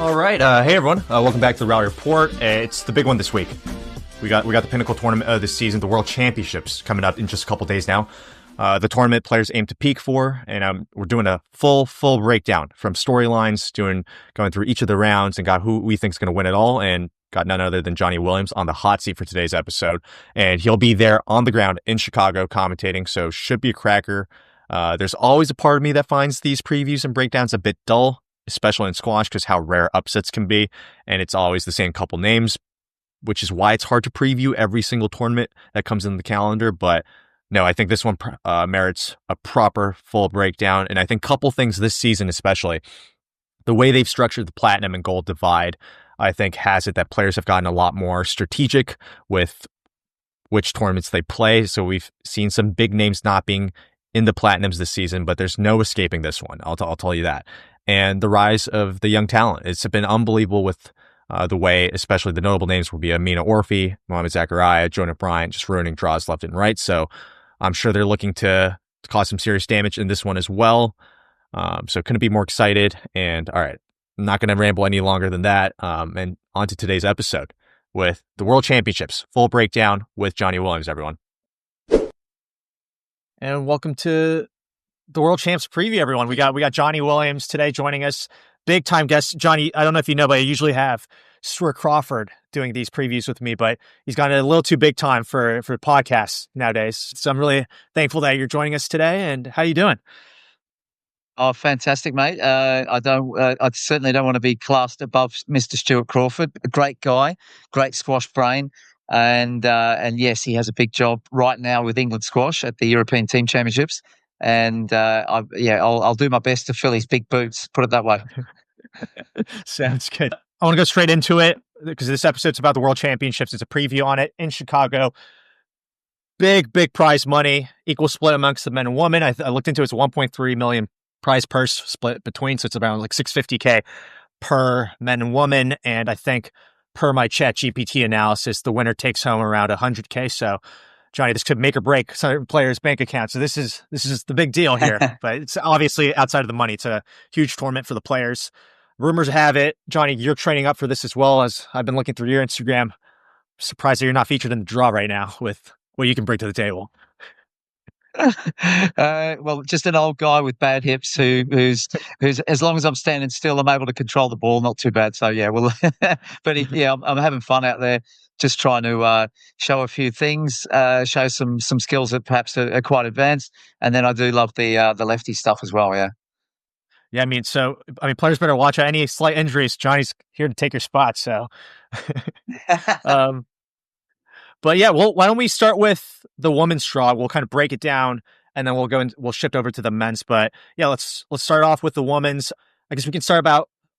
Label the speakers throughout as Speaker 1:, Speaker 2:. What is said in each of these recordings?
Speaker 1: All right, hey everyone, welcome back to the Rally Report. It's the big one this week. We got the pinnacle tournament of this season, the World Championships, coming up in just a couple days now. The tournament players aim to peak for, and we're doing a full breakdown from storylines, going through each of the rounds, and got who we think is going to win it all, and got none other than Johnny Williams on the hot seat for today's episode. And he'll be there on the ground in Chicago commentating, so should be a cracker. There's always a part of me that finds these previews and breakdowns a bit dull, especially in squash, because how rare upsets can be, and it's always the same couple names, which is why it's hard to preview every single tournament that comes in the calendar. But no, I think this one merits a proper full breakdown, and I think a couple things this season, especially the way they've structured the platinum and gold divide, I think has it that players have gotten a lot more strategic with which tournaments they play. So we've seen some big names not being in the platinums this season, but there's no escaping this one. I'll tell you that. And the rise of the young talent. It's been unbelievable with the way, especially the notable names will be Amina Orfi, Mohamed Zakaria, Jonah Bryant, just ruining draws left and right. So I'm sure they're looking to cause some serious damage in this one as well. So couldn't be more excited. And all right, I'm not going to ramble any longer than that. And on to today's episode with the World Championships, full breakdown with Johnny Williams, everyone. And welcome to the World Champs preview, everyone. We got Johnny Williams today joining us. Big time guest. Johnny, I don't know if you know, but I usually have Stuart Crawford doing these previews with me, but he's gotten a little too big time for podcasts nowadays. So I'm really thankful that you're joining us today. And how you doing?
Speaker 2: Oh, fantastic, mate. I certainly don't want to be classed above Mr. Stuart Crawford. A great guy, great squash brain. And yes, he has a big job right now with England squash at the European Team Championships. And I'll do my best to fill his big boots, put it that way.
Speaker 1: Sounds good. I want to go straight into it because this episode's about the World Championships. It's a preview on it in Chicago. Big prize money, equal split amongst the men and women. I looked into it. It's 1.3 million prize purse split between, so it's around like $650K per men and woman. And I think per my ChatGPT analysis, the winner takes home around $100K. So Johnny, this could make or break some players' bank accounts. So this is the big deal here. But it's obviously outside of the money. It's a huge tournament for the players. Rumors have it, Johnny, you're training up for this as well. As I've been looking through your Instagram. I'm surprised that you're not featured in the draw right now with what you can bring to the table.
Speaker 2: Well, just an old guy with bad hips who's as long as I'm standing still, I'm able to control the ball. Not too bad. So yeah, well, but I'm having fun out there, just trying to show a few things, show some skills that perhaps are quite advanced, and then I do love the lefty stuff as well. Yeah.
Speaker 1: Yeah, players better watch out. Any slight injuries, Johnny's here to take your spot. So, but yeah, well, why don't we start with the women's draw? We'll kind of break it down, and then we'll shift over to the men's. But yeah, let's start off with the women's. I guess we can start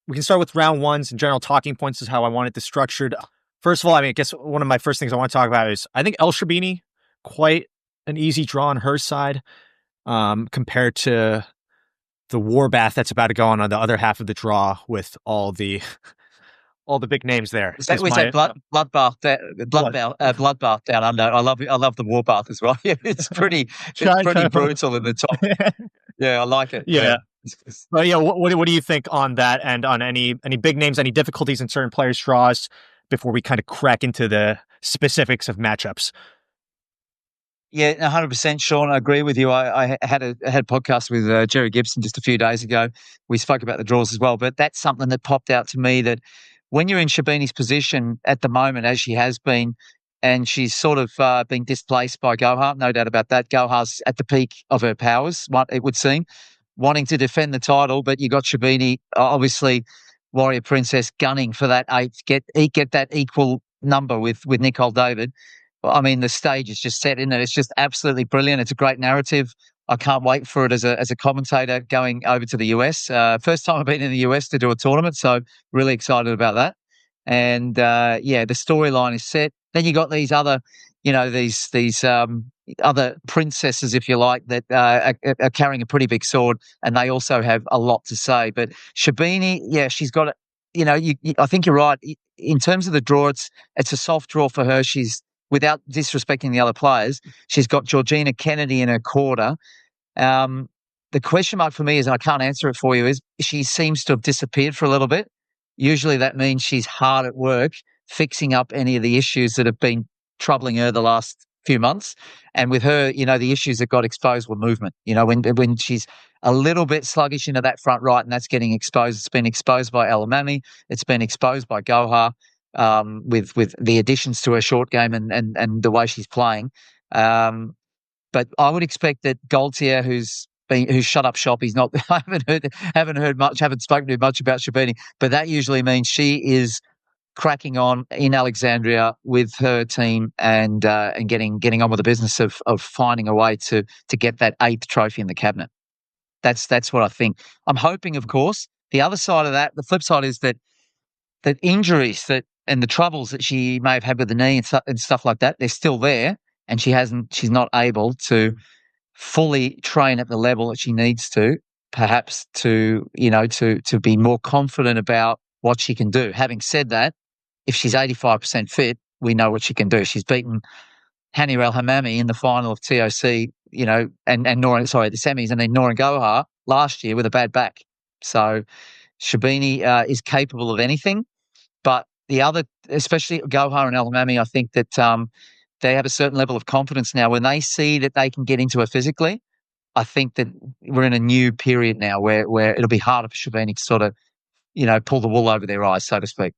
Speaker 1: with round ones and general talking points is how I want it structured. First of all, I guess one of my first things I want to talk about is I think El Shorbagy, quite an easy draw on her side, compared to the warbath that's about to go on the other half of the draw with all the big names there.
Speaker 2: Is that bloodbath down under? I love the warbath as well. Yeah, it's pretty brutal in the top. Yeah, I like it.
Speaker 1: Yeah. Well, yeah. What do you think on that, and on any big names, any difficulties in certain players' draws before we kind of crack into the specifics of matchups?
Speaker 2: Yeah, 100%, Sean. I agree with you. I had a podcast with Jerry Gibson just a few days ago. We spoke about the draws as well, but that's something that popped out to me, that when you're in Shorbagy's position at the moment, as she has been, and she's sort of been displaced by Gohar, no doubt about that. Gohar's at the peak of her powers, it would seem, wanting to defend the title, but you got Shorbagy, obviously Warrior Princess, gunning for that eighth, get that equal number with Nicole David. I mean, the stage is just set, isn't it? It's just absolutely brilliant. It's a great narrative. I can't wait for it as a commentator going over to the US. First time I've been in the US to do a tournament, so really excited about that. And the storyline is set. Then you got these other, these other princesses, if you like, that are carrying a pretty big sword, and they also have a lot to say. But Shorbagy, yeah, she's got it. I think you're right in terms of the draw. It's a soft draw for her. She's, without disrespecting the other players, she's got Georgina Kennedy in her quarter. The question mark for me is, and I can't answer it for you, is she seems to have disappeared for a little bit. usually that means she's hard at work fixing up any of the issues that have been troubling her the last few months. And with her, the issues that got exposed were movement. When she's a little bit sluggish into that front right, and that's getting exposed. It's been exposed by Elamami. It's been exposed by Gohar, with the additions to her short game and the way she's playing. But I would expect that Gaultier, who's shut up shop, he's not. I haven't heard much, haven't spoken to him much about Sherbini, but that usually means she is cracking on in Alexandria with her team and getting on with the business of finding a way to get that 8th trophy in the cabinet. That's what I think. I'm hoping, of course. The other side of that, the flip side, is that injuries and the troubles that she may have had with the knee and stuff like that, they're still there, and she's not able to fully train at the level that she needs to, perhaps to be more confident about what she can do. Having said that, if she's 85% fit, we know what she can do. She's beaten Hania El Hamami in the final of TOC, and Nora, sorry, the semis, and then Nora Gohar last year with a bad back. So Sherbini is capable of anything, but the other, especially Gohar and El Hamami, I think that they have a certain level of confidence now. When they see that they can get into her physically, I think that we're in a new period now where it'll be harder for Sherbini to sort of, pull the wool over their eyes, so to speak.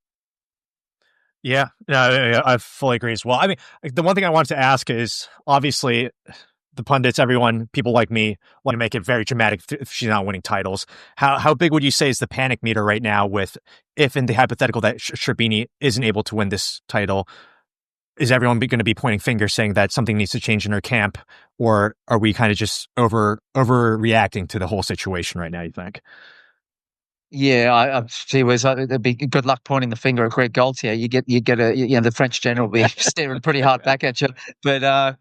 Speaker 1: Yeah, no, I fully agree as well. I mean, the one thing I wanted to ask is, obviously, the pundits, everyone, people like me, want to make it very dramatic if she's not winning titles. How big would you say is the panic meter right now with, if in the hypothetical that Sherbini isn't able to win this title, is everyone going to be pointing fingers saying that something needs to change in her camp, or are we kind of just overreacting to the whole situation right now, you think?
Speaker 2: Yeah, gee whiz, it'd be good luck pointing the finger at Greg Gaultier. You get the French general will be staring pretty hard back at you. But I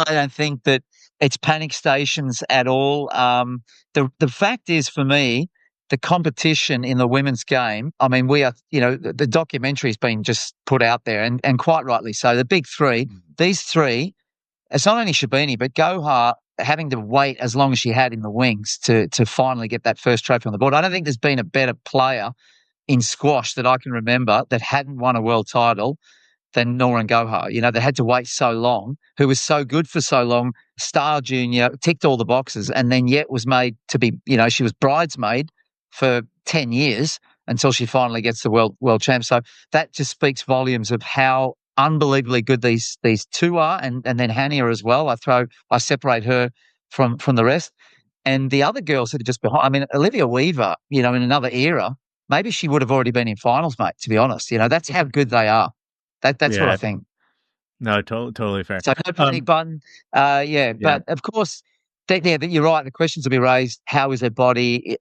Speaker 2: don't think that it's panic stations at all. The fact is, for me, the competition in the women's game, I mean, we are, the documentary's been just put out there, and quite rightly so. The big three, these three, it's not only Sherbini, but Gohar having to wait as long as she had in the wings to finally get that first trophy on the board. I don't think there's been a better player in squash that I can remember that hadn't won a world title than Nora Gohar. They had to wait so long, who was so good for so long, star junior, ticked all the boxes, and then yet was made to be, she was bridesmaid for 10 years until she finally gets the world champ. So that just speaks volumes of how unbelievably good these two are, and then Hania as well. I separate her from the rest. And the other girls that are just behind, I mean, Olivia Weaver, in another era, maybe she would have already been in finals, mate, to be honest. That's how good they are. That's what I think.
Speaker 1: No, totally fair.
Speaker 2: So no panic button. But of course, you're right. The questions will be raised. How is their body?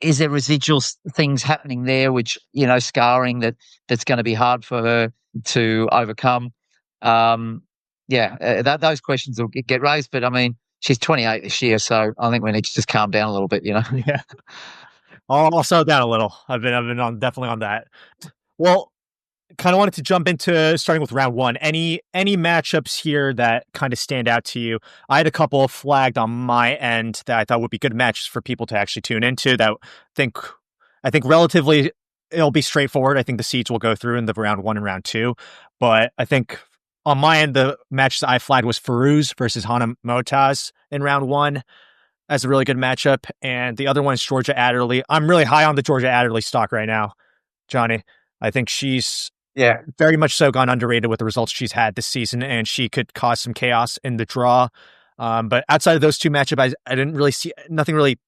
Speaker 2: Is there residual things happening there, which, scarring that's going to be hard for her to overcome? Those questions will get raised. But I mean, she's 28 this year, so I think we need to just calm down a little bit.
Speaker 1: Yeah, I'll slow down a little. I've been definitely on that. Well, kind of wanted to jump into starting with round one. Any matchups here that kind of stand out to you? I had a couple flagged on my end that I thought would be good matches for people to actually tune into. That I think relatively it'll be straightforward. I think the seeds will go through in the round one and round two. But I think on my end, the match that I flagged was Farouz versus Hana Motaz in round one as a really good matchup. And the other one is Georgia Adderley. I'm really high on the Georgia Adderley stock right now, Johnny. I think she's very much so gone underrated with the results she's had this season, and she could cause some chaos in the draw. But outside of those two matchups, I didn't really see, nothing really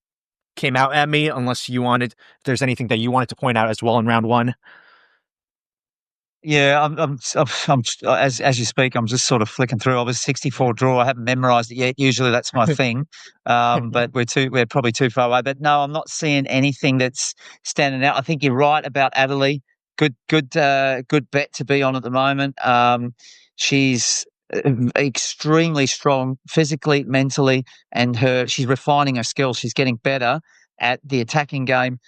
Speaker 1: came out at me, unless if there's anything that you wanted to point out as well in round one.
Speaker 2: Yeah, I'm as you speak, I'm just sort of flicking through. I was 64 draw. I haven't memorized it yet. Usually that's my thing. But we're probably too far away. But no, I'm not seeing anything that's standing out. I think you're right about Adderley. Good bet to be on at the moment. She's extremely strong physically, mentally, and she's refining her skills. She's getting better at the attacking game.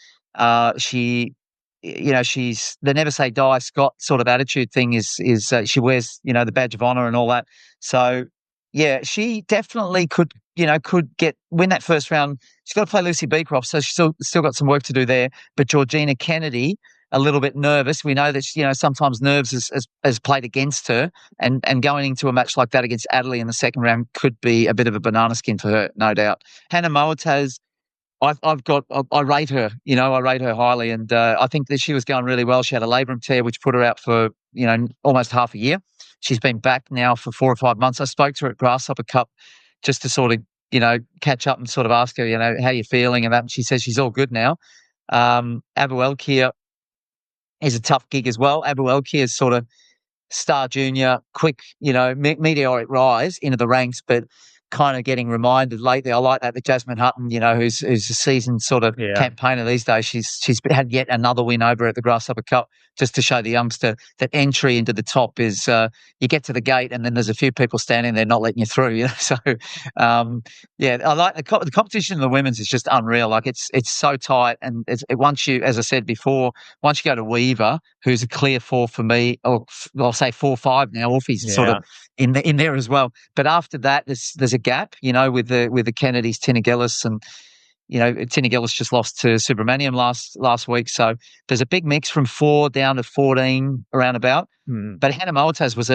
Speaker 2: She's the never say die Scott sort of attitude thing is she wears, the badge of honor and all that. So yeah, she definitely could win that first round. She's got to play Lucy Beecroft, so she's still got some work to do there. But Georgina Kennedy a little bit nervous. We know that, sometimes nerves has played against her, and going into a match like that against Adderley in the second round could be a bit of a banana skin for her, no doubt. Hannah Moataz, I rate her, I rate her highly, and I think that she was going really well. She had a labrum tear, which put her out for, almost half a year. She's been back now for 4 or 5 months. I spoke to her at Grasshopper Cup just to sort of, catch up and sort of ask her, how you feeling and that. And she says she's all good now. Abu Elkir is a tough gig as well. Abu Elkir is sort of star junior, quick, meteoric rise into the ranks, but kind of getting reminded lately. I like that Jasmine Hutton, who's a seasoned sort of campaigner these days. She's had yet another win over at the Grasshopper Cup, just to show the youngster that entry into the top is you get to the gate and then there's a few people standing there not letting you through. So I like the competition in the women's is just unreal. Like it's so tight, and once you, as I said before, once you go to Weaver, who's a clear 4 for me, or I'll say 4-5 now. Orfi's sort of in there as well. But after that, there's a gap, with the Kennedys, Tina Gillis, and Tina Gillis just lost to Subramaniam last week. So there's a big mix from 4 down to 14 around about. But Hannah Moataz was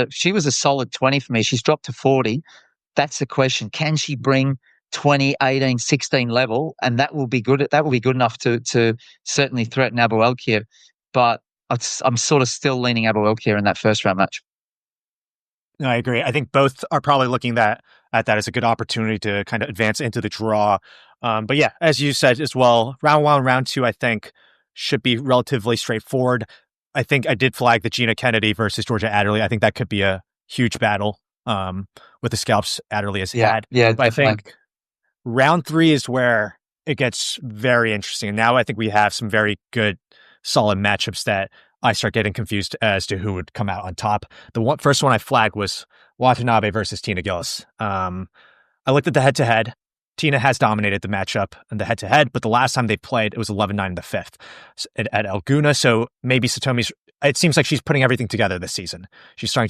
Speaker 2: a solid 20 for me. She's dropped to 40. That's the question. Can she bring 20, 18, 16 level? And that will be good. That will be good enough to certainly threaten Abu Elkir. But I'm sort of still leaning Abu Elkir in that first round match.
Speaker 1: No, I agree. I think both are probably looking at that as a good opportunity to kind of advance into the draw. But yeah, as you said as well, round 1, round 2, I think should be relatively straightforward. I think I did flag the Gina Kennedy versus Georgia Adderley. I think that could be a huge battle with the scalps Adderley has had.
Speaker 2: Yeah,
Speaker 1: but I think round 3 is where it gets very interesting. And now I think we have some very good, solid matchups that I start getting confused as to who would come out on top. The first one I flagged was Watanabe versus Tina Gillis. I looked at the head-to-head. Tina has dominated the matchup in the head-to-head, but the last time they played, it was 11-9 in the 5th at Elguna. So maybe it seems like she's putting everything together this season.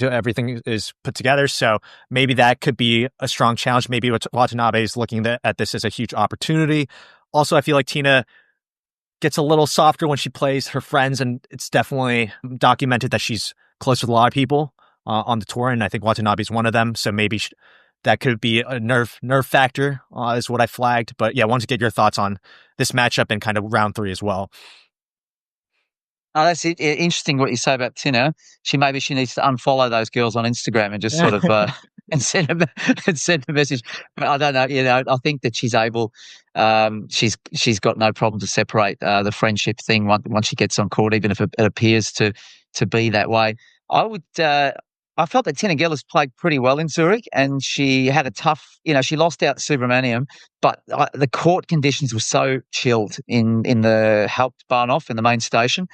Speaker 1: Everything is put together. So maybe that could be a strong challenge. Maybe Watanabe is looking at this as a huge opportunity. Also, I feel like Tina gets a little softer when she plays her friends, and it's definitely documented that she's close with a lot of people on the tour, and I think Watanabe is one of them. So maybe that could be a nerve factor, is what I flagged. But yeah, I wanted to get your thoughts on this matchup and kind of round 3 as well.
Speaker 2: Oh, that's it. Interesting what you say about Tina. She needs to unfollow those girls on Instagram and just sort of and send a message. But I don't know. I think that she's able. She's got no problem to separate the friendship thing once she gets on court, even if it appears to be that way. I felt that Tina Gillis played pretty well in Zurich, and she had a tough. She lost out to Subramaniam, but the court conditions were so chilled in the Hauptbahnhof in the main station.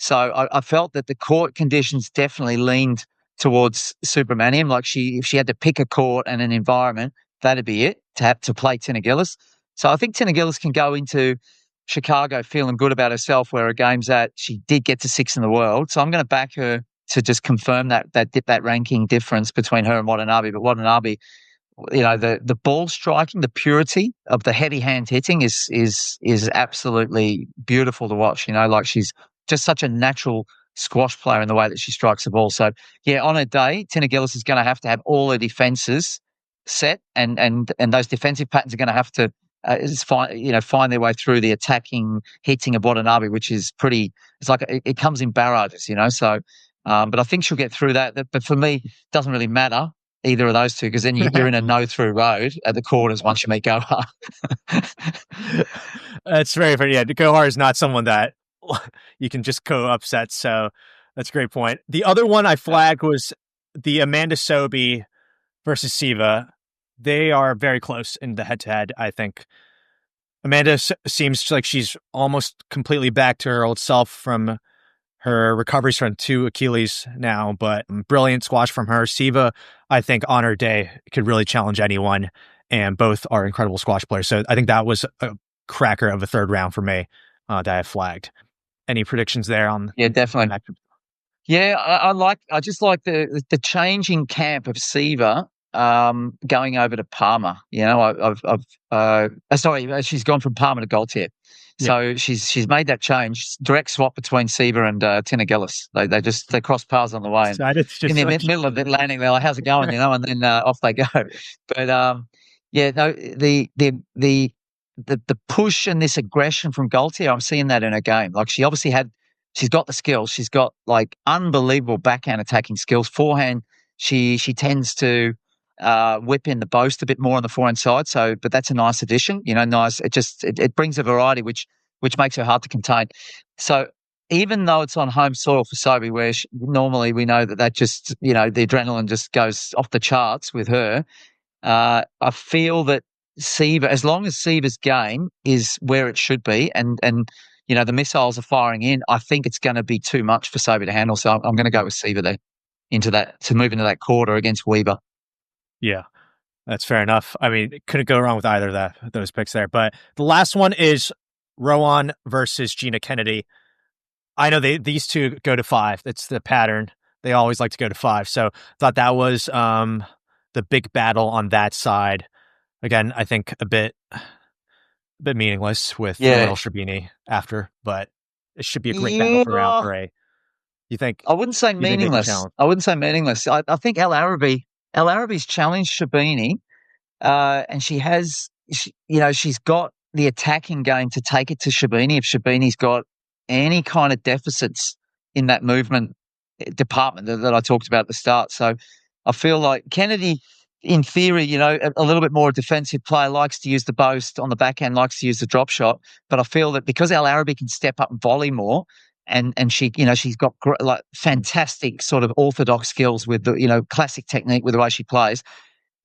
Speaker 2: So I felt that the court conditions definitely leaned towards Subramaniam. Like if she had to pick a court and an environment, that'd be it to have to play Tina Gillis. So I think Tina Gillis can go into Chicago feeling good about herself where her game's at. She did get to 6th in the world. So I'm going to back her to just confirm that ranking difference between her and Watanabe. But Watanabe, the ball striking, the purity of the heavy hand hitting is absolutely beautiful to watch. Like she's just such a natural squash player in the way that she strikes the ball. So yeah, on a day, Tina Gillis is going to have all her defenses set, and those defensive patterns are going to have to find their way through the attacking hitting of Watanabe, which is pretty. It's like it comes in barrages, So, but I think she'll get through that. But for me, it doesn't really matter either of those two, because then you're in a no-through road at the quarters once you meet Gohar.
Speaker 1: That's very funny. Yeah, Gohar is not someone that you can just go upset. So that's a great point. The other one I flagged was the Amanda Sobey versus Siva. They are very close in the head-to-head, I think. Amanda seems like she's almost completely back to her old self from her recoveries from 2 Achilles now, but brilliant squash from her. Siva, I think, on her day, could really challenge anyone, and both are incredible squash players. So I think that was a cracker of a third round for me that I flagged. Any predictions there on?
Speaker 2: Yeah, definitely. Yeah, I just like the changing camp of Siva going over to Palmer. You know, she's gone from Palmer to Gaultier. So she's made that change, direct swap between Siva and Tina Gillis. They cross paths on the way. And in the middle of the landing, they're like, "How's it going?" You know, and then off they go. But the push and this aggression from Gaultier, I'm seeing that in her game. Like she's got the skills. She's got like unbelievable backhand attacking skills. Forehand, she tends to whip in the boast a bit more on the forehand side. But that's a nice addition. You know, nice. It brings a variety which makes her hard to contain. So even though it's on home soil for Sobi, where normally we know that just, you know, the adrenaline just goes off the charts with her. I feel that Siva, as long as Siva's game is where it should be, and you know the missiles are firing in, I think it's going to be too much for Sobi to handle. So I'm going to go with Siva there to move into that quarter against Weber.
Speaker 1: Yeah, that's fair enough. I mean, couldn't go wrong with either of those picks there. But the last one is Rowan versus Gina Kennedy. I know these two go to 5. That's the pattern. They always like to go to 5. So thought that was the big battle on that side. Again, I think a bit meaningless with El Shorbagy after, but it should be a great battle for round 3. You think?
Speaker 2: I wouldn't say meaningless. I think El Arabi's challenged Shorbagy, and she's got the attacking game to take it to Shorbagy if Shorbagy's got any kind of deficits in that movement department that I talked about at the start. So I feel like Kennedy, in theory, you know, a little bit more defensive player, likes to use the boast on the backhand, likes to use the drop shot. But I feel that because El Arabi can step up and volley more, and she, you know, she's got like fantastic sort of orthodox skills with the, you know, classic technique with the way she plays.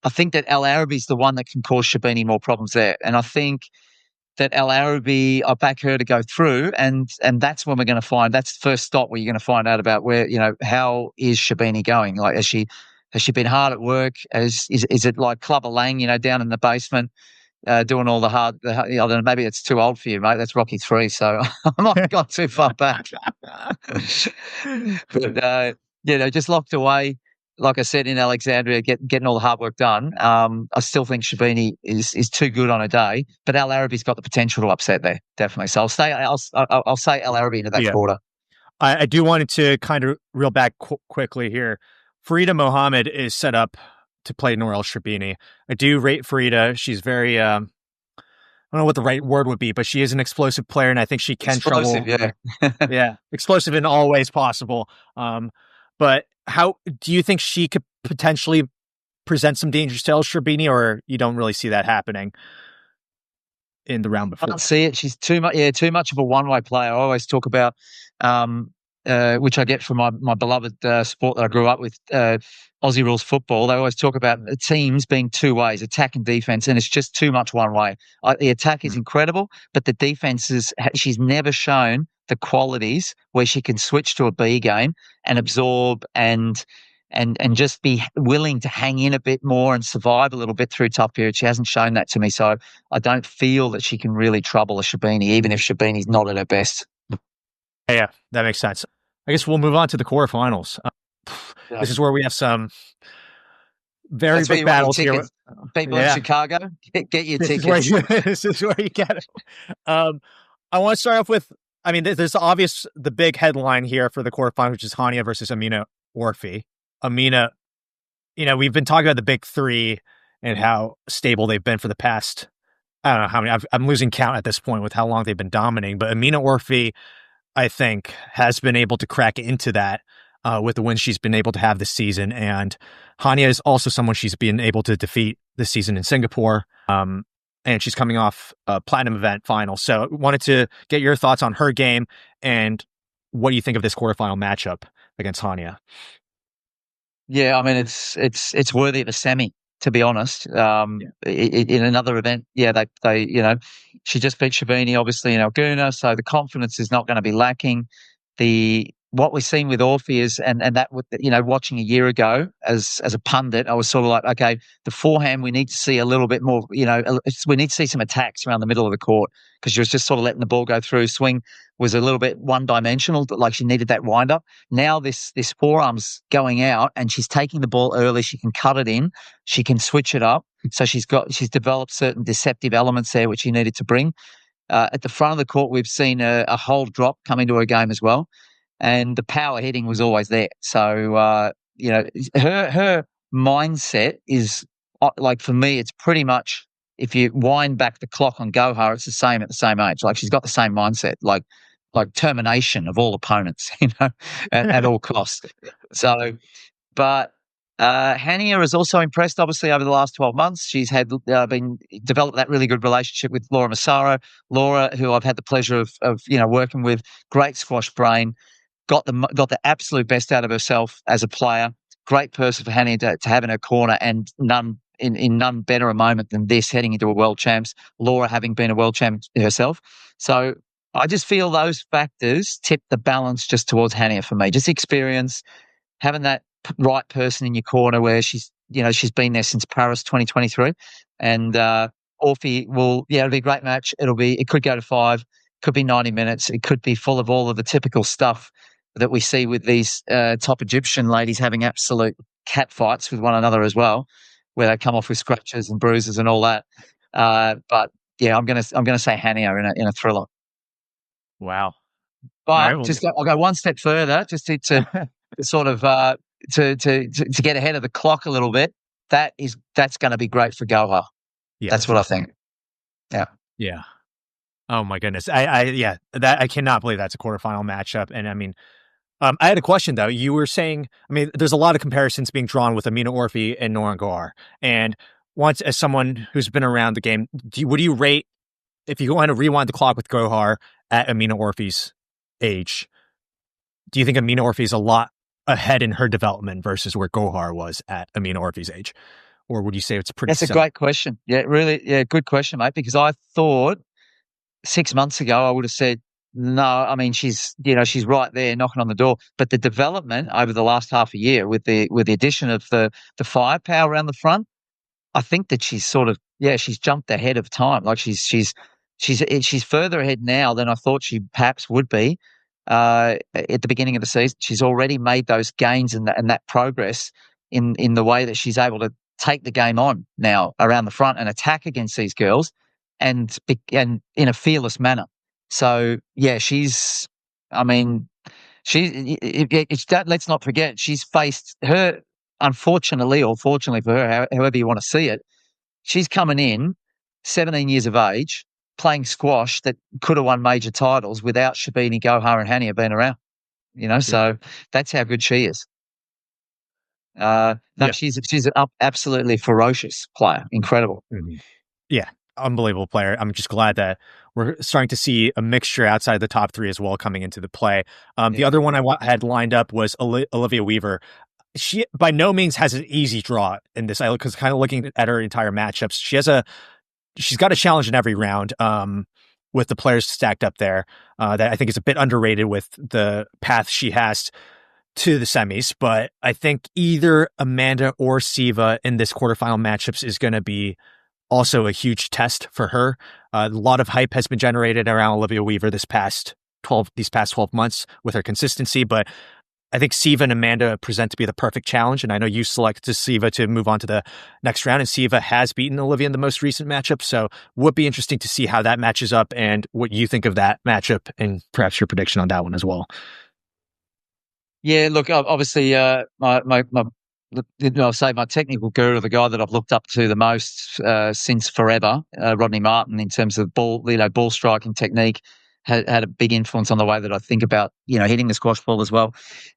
Speaker 2: I think that El Arabi's the one that can cause Shorbagy more problems there. And I think that El Arabi, I back her to go through, and that's when we're going to find. That's the first stop where you're going to find out about where, you know, how is Shorbagy going? Like, has she been hard at work? Is it like Clubber Lang, you know, down in the basement, doing all the hard? I don't know, maybe it's too old for you, mate. That's Rocky 3, so I might have gone too far back. But you know, just locked away. Like I said, in Alexandria, getting all the hard work done. I still think Shorbagy is too good on a day, but El Arabi's got the potential to upset there, definitely. So I'll say El Arabi into that quarter.
Speaker 1: I do want to kind of reel back quickly here. Farida Mohammed is set up to play Nour El Shorbagy. I do rate Farida. She's very, I don't know what the right word would be, but she is an explosive player, and I think she can trouble. Yeah, explosive in all ways possible. But how do you think she could potentially present some dangers to El Shorbagy, or you don't really see that happening in the round before?
Speaker 2: I don't see it. She's too much of a one-way player. I always talk about, which I get from my beloved sport that I grew up with, Aussie rules football. They always talk about teams being two ways, attack and defense, and it's just too much one way. The attack is incredible, but the defense she's never shown the qualities where she can switch to a B game and absorb and just be willing to hang in a bit more and survive a little bit through tough periods. She hasn't shown that to me, so I don't feel that she can really trouble a Shorbagy, even if Shorbagy's not at her best.
Speaker 1: Yeah, that makes sense. I guess we'll move on to the quarterfinals. This is where we have some very big battles here.
Speaker 2: People in Chicago, get your tickets.
Speaker 1: This is where you get it. I want to start off with, I mean, there's the big headline here for the quarterfinals, which is Hania versus Amina Orfi. Amina, you know, we've been talking about the big three and how stable they've been for the past, I don't know how many, I'm losing count at this point with how long they've been dominating, but Amina Orfi, I think, has been able to crack into that with the wins she's been able to have this season. And Hania is also someone she's been able to defeat this season in Singapore. And she's coming off a platinum event final. So wanted to get your thoughts on her game and what do you think of this quarterfinal matchup against Hania?
Speaker 2: Yeah, I mean, it's worthy of a semi, to be honest. In another event, they you know, she just beat Shorbagy, obviously, in Alguna, so the confidence is not going to be lacking. The what we've seen with Orfi is, and that, watching a year ago as a pundit, I was sort of like, okay, the forehand, we need to see a little bit more, we need to see some attacks around the middle of the court, because she was just sort of letting the ball go through. Swing was a little bit one-dimensional, like she needed that wind-up. Now this forearm's going out, and she's taking the ball early. She can cut it in. She can switch it up. So she's developed certain deceptive elements there, which she needed to bring. At the front of the court, we've seen a hold drop come into her game as well. And the power hitting was always there. So, her mindset is, like, for me, it's pretty much, if you wind back the clock on Gohar, it's the same at the same age. Like, she's got the same mindset, like termination of all opponents, at all costs. So, but Hania has also impressed, obviously, over the last 12 months. She's had developed that really good relationship with Laura Massaro. Laura, who I've had the pleasure of working with, great squash brain, got the absolute best out of herself as a player. Great person for Hania to have in her corner, and none better a moment than this, heading into a world champs. Laura having been a world champ herself. So I just feel those factors tip the balance just towards Hania for me. Just experience, having that right person in your corner, where she's been there since Paris 2023, and Orfi it'll be a great match. It could go to 5, could be 90 minutes. It could be full of all of the typical stuff that we see with these top Egyptian ladies having absolute cat fights with one another as well, where they come off with scratches and bruises and all that. But yeah, I'm gonna say Hania in a thriller.
Speaker 1: Wow.
Speaker 2: But I'll go one step further, just to sort of to get ahead of the clock a little bit. That's going to be great for Gohar. Yeah, that's what I think. Yeah.
Speaker 1: Yeah. Oh my goodness. I cannot believe that's a quarterfinal matchup. And I mean, I had a question though. You were saying, I mean, there's a lot of comparisons being drawn with Amina Orfi and Nouran Gohar. And once, as someone who's been around the game, what do you rate, if you want to rewind the clock with Gohar at Amina Orfi's age? Do you think Amina Orfi is a lot ahead in her development versus where Gohar was at Amina Orfi's age? Or would you say it's pretty
Speaker 2: That's a great question. Yeah, really. Yeah, good question, mate, because I thought 6 months ago I would have said, no, I mean, she's right there knocking on the door. But the development over the last half a year with the addition of the firepower around the front, I think that she's sort of, she's jumped ahead of time. Like she's further ahead now than I thought she perhaps would be at the beginning of the season. She's already made those gains and that progress in the way that she's able to take the game on now around the front and attack against these girls, and in a fearless manner. So let's not forget, she's faced her, unfortunately or fortunately for her, however you want to see it, she's coming in 17 years of age, playing squash that could have won major titles without Shabini, Gohar and Hania being around. So that's how good she is. She's an absolutely ferocious player. Incredible.
Speaker 1: Mm-hmm. Yeah, unbelievable player. I'm just glad that we're starting to see a mixture outside the top 3 as well coming into the play. The other one I had lined up was Olivia Weaver. She by no means has an easy draw in this, because kind of looking at her entire matchups, she's got a challenge in every round with the players stacked up there that I think is a bit underrated with the path she has to the semis. But I think either Amanda or Siva in this quarterfinal matchups is going to be also a huge test for her. A lot of hype has been generated around Olivia Weaver these past 12 months with her consistency, but I think Siva and Amanda present to be the perfect challenge. And I know you selected Siva to move on to the next round, and Siva has beaten Olivia in the most recent matchup. So would be interesting to see how that matches up and what you think of that matchup, and perhaps your prediction on that one as well.
Speaker 2: Yeah, look, obviously, I'll say my technical guru, the guy that I've looked up to the most since forever, Rodney Martin, in terms of ball striking technique, had a big influence on the way that I think about hitting the squash ball as well.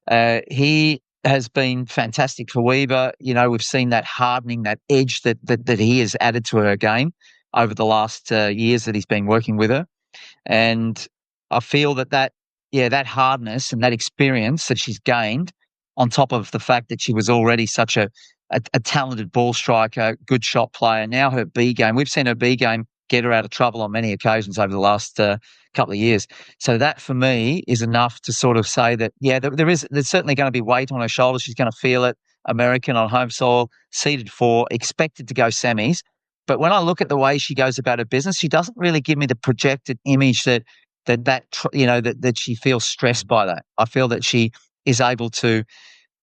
Speaker 2: He has been fantastic for Weaver. We've seen that hardening, that edge that he has added to her game over the last years that he's been working with her, and I feel that hardness and that experience that she's gained, on top of the fact that she was already such a talented ball striker, good shot player. Now her B game, we've seen her B game get her out of trouble on many occasions over the last couple of years. So that for me is enough to sort of say that, yeah, there's certainly going to be weight on her shoulders. She's going to feel it. American on home soil, seeded 4, expected to go semis. But when I look at the way she goes about her business, she doesn't really give me the projected image that she feels stressed by that. I feel that she is able to.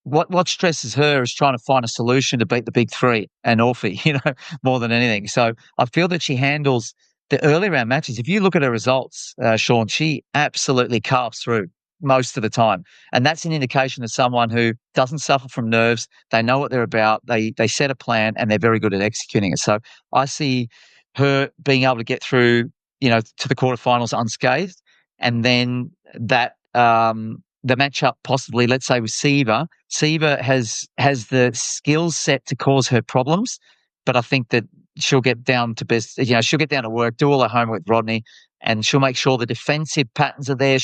Speaker 2: What stresses her is trying to find a solution to beat the big 3 and Orfi, more than anything. So I feel that she handles the early round matches. If you look at her results, Sean, she absolutely carves through most of the time. And that's an indication of someone who doesn't suffer from nerves. They know what they're about. They set a plan and they're very good at executing it. So I see her being able to get through, to the quarterfinals unscathed. And then that, the matchup possibly, let's say, with Siva. Siva has the skill set to cause her problems, but I think that she'll get down to she'll get down to work, do all her homework with Rodney, and she'll make sure the defensive patterns are there.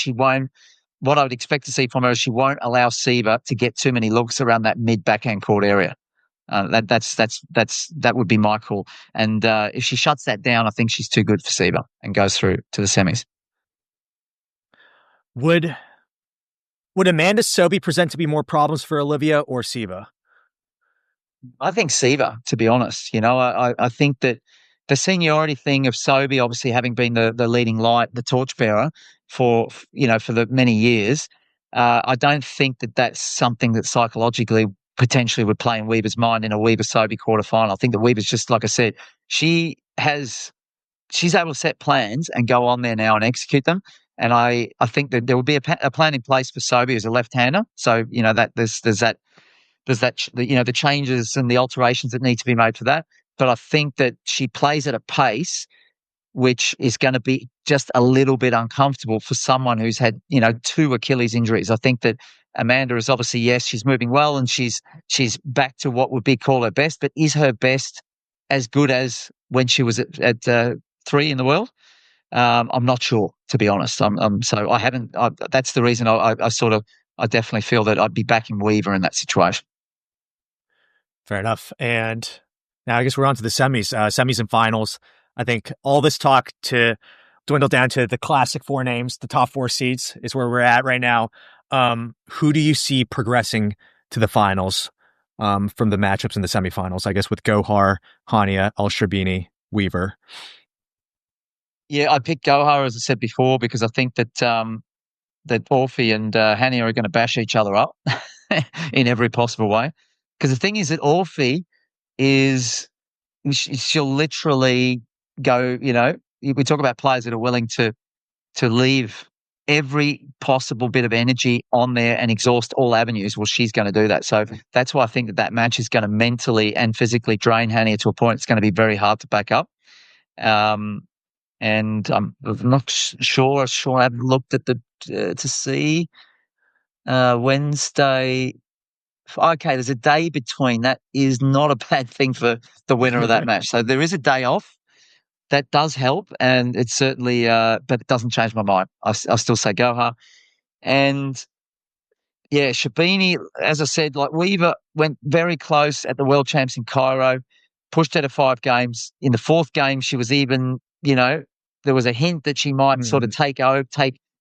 Speaker 2: What I would expect to see from her is she won't allow Siva to get too many looks around that mid backhand court area. That would be my call. And if she shuts that down, I think she's too good for Siva and goes through to the semis.
Speaker 1: Would Amanda Sobey present to be more problems for Olivia or Siva?
Speaker 2: I think Siva, to be honest. I think that the seniority thing of Sobey, obviously having been the leading light, the torchbearer for the many years, I don't think that that's something that psychologically potentially would play in Weaver's mind in a Weaver-Sobey quarterfinal. I think that Weaver's just, like I said, she's able to set plans and go on there now and execute them. And I think that there will be a plan in place for Sobey as a left-hander. So, that there's that, the changes and the alterations that need to be made for that. But I think that she plays at a pace which is going to be just a little bit uncomfortable for someone who's had, 2 Achilles injuries. I think that Amanda is obviously, yes, she's moving well and she's back to what would be called her best, but is her best as good as when she was at 3 in the world? I'm not sure, to be honest. So I haven't. That's the reason I definitely feel that I'd be backing Weaver in that situation.
Speaker 1: Fair enough. And now I guess we're on to the semis and finals. I think all this talk to dwindle down to the classic 4 names, the top 4 seeds is where we're at right now. Who do you see progressing to the finals from the matchups in the semifinals? I guess with Gohar, Hania, El Shorbagy, Weaver.
Speaker 2: Yeah, I picked Gohar, as I said before, because I think that that Orfi and Hania are going to bash each other up in every possible way. Because the thing is that Orfi she'll literally go, we talk about players that are willing to leave every possible bit of energy on there and exhaust all avenues. Well, she's going to do that. So that's why I think that match is going to mentally and physically drain Hania to a point it's going to be very hard to back up. And I'm not sure. I haven't looked at to see Wednesday. Okay, there's a day between. That is not a bad thing for the winner of that match. So there is a day off. That does help, and it's certainly, but it doesn't change my mind. I still say Gohar. And yeah, Shorbagy, as I said, like Weaver went very close at the World Champs in Cairo, pushed her to 5 games. In the 4th game, she was even, there was a hint that she might sort of take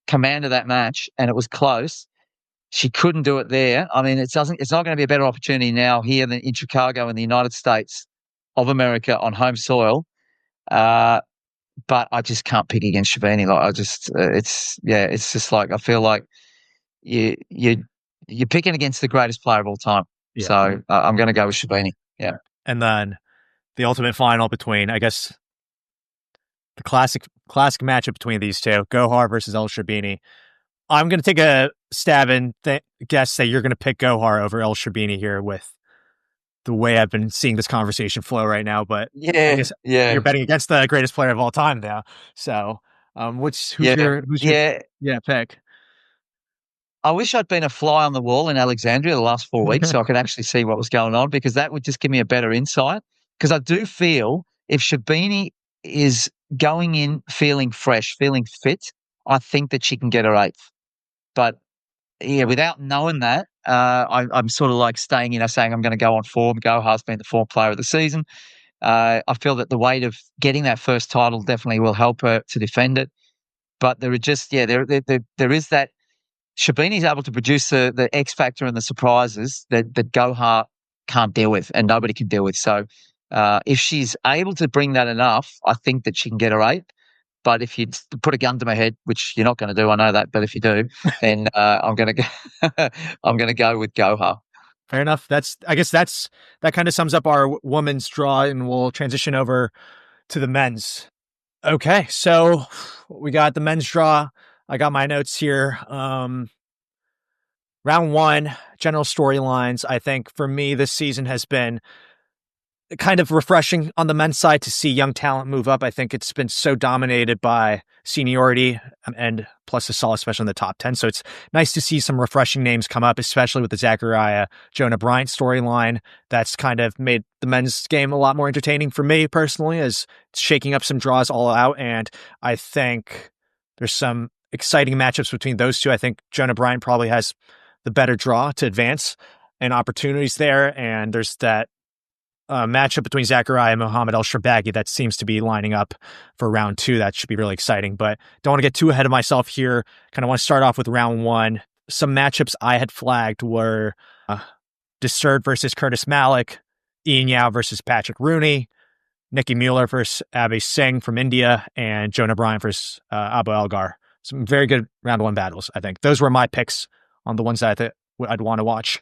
Speaker 2: command of that match, and it was close. She couldn't do it there. I mean, it's not going to be a better opportunity now here than in Chicago in the United States of America on home soil. But I just can't pick against Shorbagy. Like it's just like I feel like you're picking against the greatest player of all time. Yeah. So I'm going to go with Shorbagy. Yeah.
Speaker 1: And then the ultimate final between, I guess, the classic matchup between these two, Gohar versus El Shorbagy. I'm going to take a stab and guess that you're going to pick Gohar over El Shorbagy here with the way I've been seeing this conversation flow right now. But I guess you're betting against the greatest player of all time now. So who's your pick?
Speaker 2: I wish I'd been a fly on the wall in Alexandria the last 4 weeks so I could actually see what was going on, because that would just give me a better insight. Because I do feel if Shorbagy is going in feeling fresh, feeling fit, I think that she can get her 8th. But yeah, without knowing that, I'm sort of like staying, saying I'm going to go on form. Gohar's been the form player of the season. I feel that the weight of getting that first title definitely will help her to defend it. But there are just, there is that. Shabini's able to produce the X factor and the surprises that Gohar can't deal with and nobody can deal with. So if she's able to bring that enough, I think that she can get her 8th. But if you put a gun to my head, which you're not going to do, I know that. But if you do, then I'm going to go. I'm going to go with Gohar.
Speaker 1: Fair enough. I guess that kind of sums up our women's draw, and we'll transition over to the men's. Okay, so we got the men's draw. I got my notes here. Round 1, general storylines. I think for me, this season has been kind of refreshing on the men's side to see young talent move up. I think it's been so dominated by seniority and plus Asal, especially in the top 10. So it's nice to see some refreshing names come up, especially with the Zakaria Jonah Bryant storyline. That's kind of made the men's game a lot more entertaining for me personally, as it's shaking up some draws all out. And I think there's some exciting matchups between those two. I think Jonah Bryant probably has the better draw to advance and opportunities there. And there's that matchup between Zakaria and Mohammed El Shorbagy that seems to be lining up for round 2. That should be really exciting, but don't want to get too ahead of myself here. Kind of want to start off with round 1. Some matchups I had flagged were Dessert versus Curtis Malik, Ian Yao versus Patrick Rooney, Nikki Mueller versus Abhay Singh from India, and Jonah Bryant versus Abu Algar. Some very good round 1 battles, I think. Those were my picks on the ones that I'd want to watch.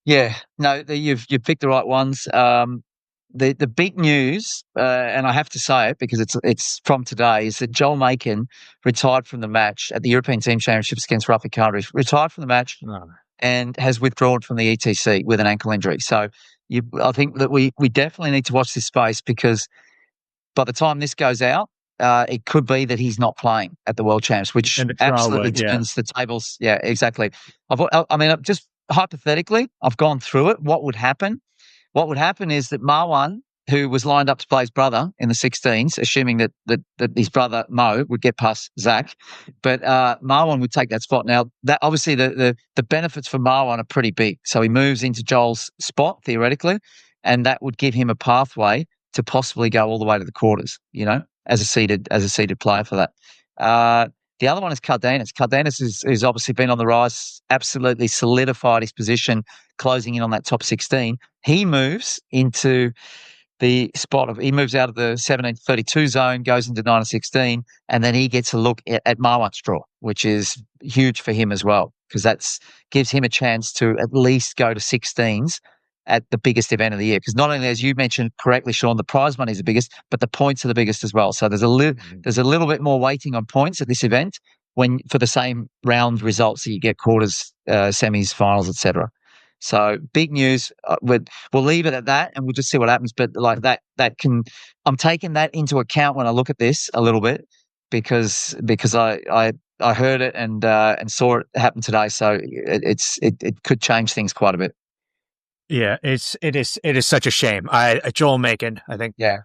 Speaker 2: Yeah, no, you've picked the right ones. The big news, and I have to say it because it's from today, is that Joel Macon retired from the match at the European Team Championships against Rafa Kadri. Retired from the match and has withdrawn from the ETC with an ankle injury. So I think that we definitely need to watch this space, because by the time this goes out, it could be that he's not playing at the World Champs, which absolutely turns the tables. Yeah, exactly. I mean, just hypothetically, I've gone through it. What would happen? What would happen is that Marwan, who was lined up to play his brother in the 16s, assuming that his brother Mo would get past Zach, but Marwan would take that spot. Now, that obviously the benefits for Marwan are pretty big. So he moves into Joel's spot theoretically, and that would give him a pathway to possibly go all the way to the quarters, as a seeded player for that. The other one is Cardenas. Cardenas is obviously been on the rise, absolutely solidified his position, closing in on that top 16. He moves into the spot he moves out of the 17-32 zone, goes into 9-16, and then he gets a look at Marwan's draw, which is huge for him as well, because that gives him a chance to at least go to 16s at the biggest event of the year. Because not only, as you mentioned correctly, Sean, the prize money is the biggest, but the points are the biggest as well. So there's a little bit more weighting on points at this event for the same round results that you get quarters, semis, finals, etc. So big news. We'll leave it at that, and we'll just see what happens. But like that I'm taking that into account when I look at this a little bit, because I heard it and saw it happen today. So it could change things quite a bit.
Speaker 1: Yeah, it is such a shame. Joel Macon, I think,
Speaker 2: yeah,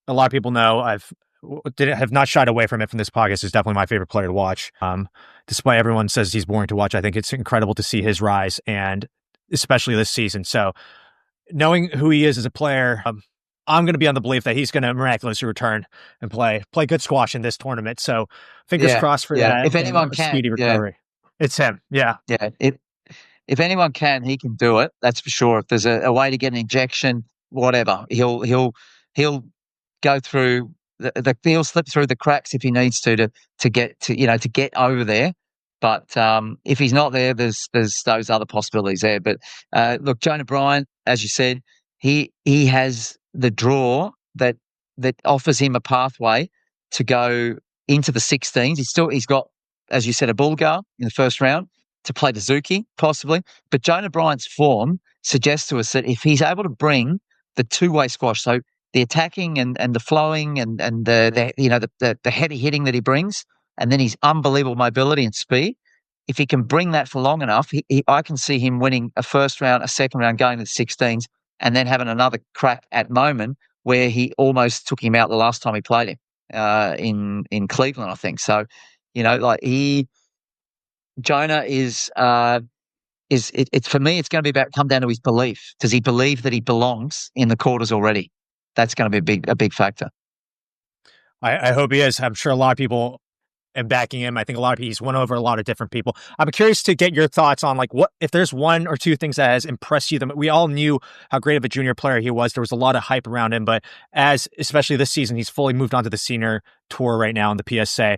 Speaker 1: a lot of people know have not shied away from it from this podcast. Is definitely my favorite player to watch. Despite everyone says he's boring to watch, I think it's incredible to see his rise, and especially this season. So knowing who he is as a player, I'm going to be on the belief that he's going to miraculously return and play good squash in this tournament. So fingers crossed for that.
Speaker 2: If anyone can,
Speaker 1: speedy recovery. It's him. Yeah.
Speaker 2: Yeah. If anyone can, he can do it. That's for sure. If there's a way to get an injection, whatever, he'll go through he'll slip through the cracks if he needs to get over there. But if he's not there, there's those other possibilities there. But look, Jonah Bryant, as you said, he has the draw that offers him a pathway to go into the 16s. He's got, as you said, a Bulgar in the first round to play the Zuki, possibly. But Jonah Bryant's form suggests to us that if he's able to bring the two-way squash, so the attacking and the flowing and the heavy hitting that he brings, and then his unbelievable mobility and speed, if he can bring that for long enough, I can see him winning a first round, a second round, going to the 16s, and then having another crack at Moman, where he almost took him out the last time he played him in Cleveland, I think. So, Jonah is for me, it's going to be come down to his belief. Does he believe that he belongs in the quarters already? that's going to be a big factor.
Speaker 1: I hope he is. I'm sure a lot of people and backing him. I think he's won over a lot of different people. I'm curious to get your thoughts on like what if there's one or two things that has impressed you. We all knew how great of a junior player he was. There was a lot of hype around him, but especially this season, he's fully moved on to the senior tour right now in the PSA.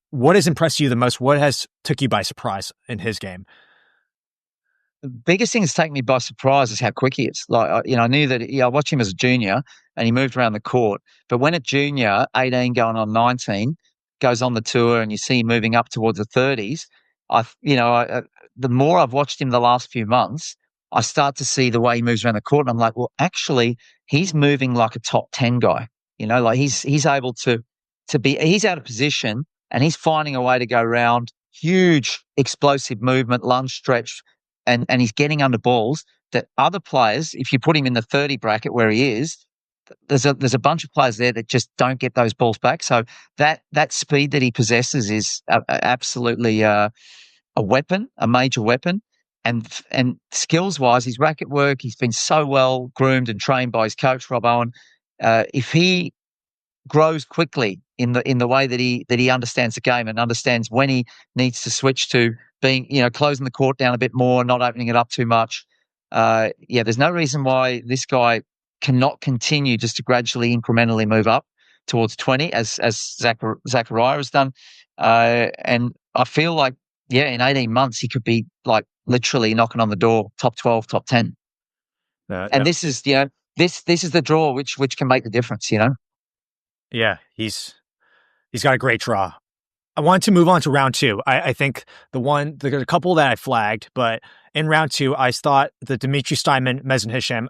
Speaker 1: What has impressed you the most? What has took you by surprise in his game?
Speaker 2: The biggest thing that's taken me by surprise is how quick he is. Like, I knew that, I watched him as a junior and he moved around the court. But when a junior, 18 going on 19, goes on the tour and you see him moving up towards the 30s, the more I've watched him the last few months, I start to see the way he moves around the court. And I'm like, well, actually, he's moving like a top 10 guy. Like he's able to he's out of position and he's finding a way to go around huge explosive movement, lunge stretch, and he's getting under balls that other players, if you put him in the 30 bracket where he is, there's a bunch of players there that just don't get those balls back. So that speed that he possesses is absolutely a weapon, a major weapon. And skills wise, his racket work, he's been so well groomed and trained by his coach Rob Owen. If he grows quickly in the way that he understands the game and understands when he needs to switch to being, closing the court down a bit more, not opening it up too much. There's no reason why this guy cannot continue just to gradually, incrementally move up towards 20 as Zakaria has done. And I feel like, in 18 months, he could be like literally knocking on the door, top 12, top 10. And this is, this is the draw which can make the difference,
Speaker 1: Yeah, he's got a great draw. I want to move on to round two. I think there's a couple that I flagged, but in round two, I thought the Dimitri Steinman, Mezen Hisham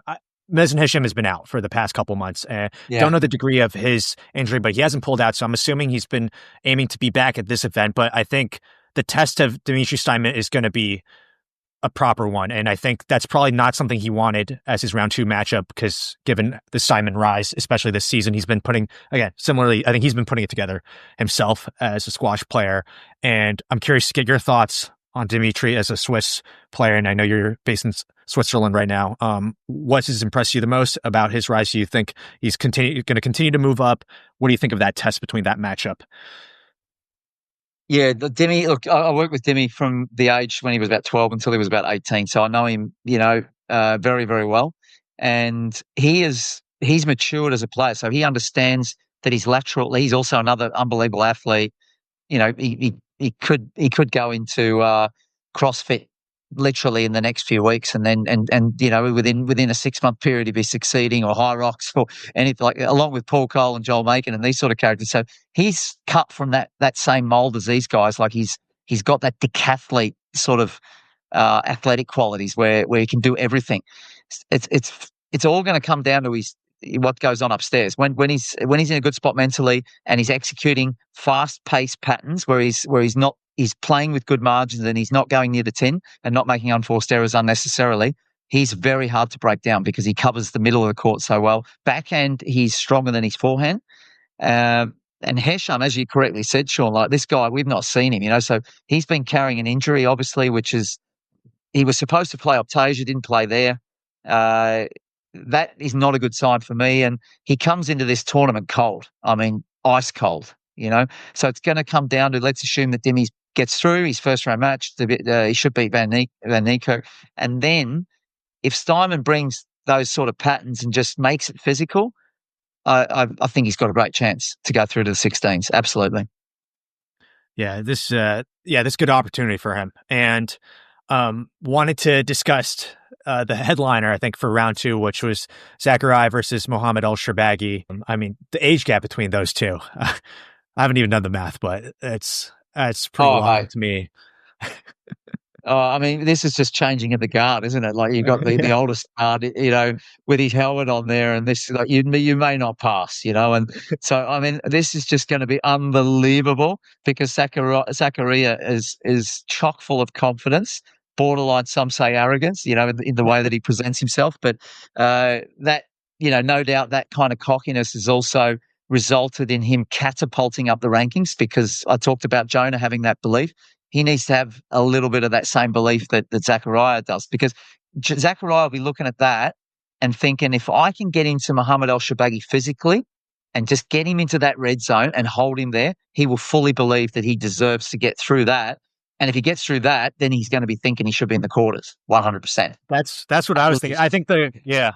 Speaker 1: has been out for the past couple months. Don't know the degree of his injury, but he hasn't pulled out, so I'm assuming he's been aiming to be back at this event. But I think the test of Dimitri Steinman is going to be a proper one, and I think that's probably not something he wanted as his round two matchup, because given the Steinman rise, especially this season, he's been putting it together himself as a squash player. And I'm curious to get your thoughts on Dimitri as a Swiss player, and I know you're based in Switzerland right now. What has impressed you the most about his rise? Do you think he's going to continue to move up? What do you think of that test between that matchup?
Speaker 2: Yeah, Demi, look, I worked with Demi from the age when he was about 12 until he was about 18. So I know him, very, very well. And he's matured as a player. So he understands that he's lateral. He's also another unbelievable athlete. He could go into CrossFit literally in the next few weeks, and then within a 6-month period he'd be succeeding, or High Rocks, or anything like, along with Paul Cole and Joel Macon and these sort of characters. So he's cut from that same mold as these guys. Like he's got that decathlete sort of athletic qualities where he can do everything. It's all going to come down to what goes on upstairs when he's in a good spot mentally and he's executing fast-paced patterns where he's playing with good margins and he's not going near the tin and not making unforced errors unnecessarily. He's very hard to break down because he covers the middle of the court so well. Backhand, he's stronger than his forehand. And Hesham, as you correctly said, Sean, like this guy, we've not seen him, so he's been carrying an injury, obviously, which is, he was supposed to play Optasia, didn't play there. That is not a good sign for me. And he comes into this tournament cold. I mean, ice cold, So it's going to come down to, let's assume that Demi gets through his first round match. He should beat Van Niekerk. And then if Steinman brings those sort of patterns and just makes it physical, I think he's got a great chance to go through to the 16s. Absolutely.
Speaker 1: Yeah, this good opportunity for him. And wanted to discuss the headliner, I think, for round two, which was Zakaria versus Mohammed El Shorbagy. I mean, the age gap between those two, I haven't even done the math, but it's pretty long to me.
Speaker 2: I mean, this is just changing of the guard, isn't it? Like you've got the oldest guard, with his helmet on there, and this, like, you may not pass, and so, I mean, this is just going to be unbelievable because Zakaria is chock full of confidence, borderline, some say arrogance, in the way that he presents himself. But that, no doubt that kind of cockiness has also resulted in him catapulting up the rankings, because I talked about Jonah having that belief. He needs to have a little bit of that same belief that Zakaria does, because Zakaria will be looking at that and thinking, if I can get into Mohamed El Shorbagy physically and just get him into that red zone and hold him there, he will fully believe that he deserves to get through that. And if he gets through that, then he's going to be thinking he should be in the quarters, 100%.
Speaker 1: That's what I was thinking. I think
Speaker 2: Yeah.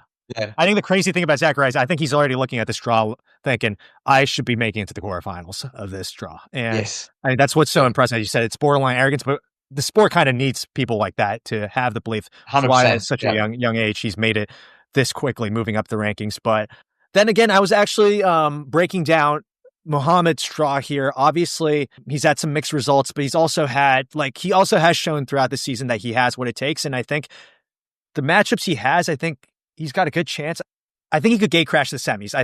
Speaker 1: I think the crazy thing about Zakaria is I think he's already looking at this draw thinking, I should be making it to the quarterfinals of this draw. And
Speaker 2: Yes.
Speaker 1: I mean, that's what's so impressive. As you said, it's borderline arrogance, but the sport kind of needs people like that to have the belief. That's why at such a young age, he's made it this quickly, moving up the rankings. But then again, I was actually breaking down Mohamed's draw here. Obviously, he's had some mixed results, but he also has shown throughout the season that he has what it takes. And I think the matchups he has, I think he's got a good chance. I think he could gate crash the semis.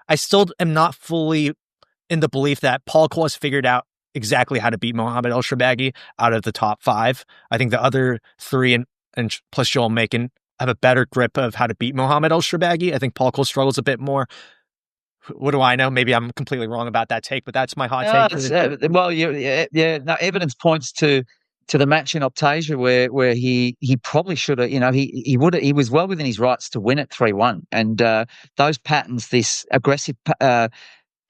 Speaker 1: I still am not fully in the belief that Paul Cole has figured out exactly how to beat Mohamed El Shorbagy out of the top 5. I think the other 3 and plus Joel Macon have a better grip of how to beat Mohamed El Shorbagy. I think Paul Cole struggles a bit more. What do I know? Maybe I'm completely wrong about that take, but that's my hot take.
Speaker 2: Well, no, evidence points to the match in Optasia where he probably should have, he was well within his rights to win at 3-1. And those patterns, this aggressive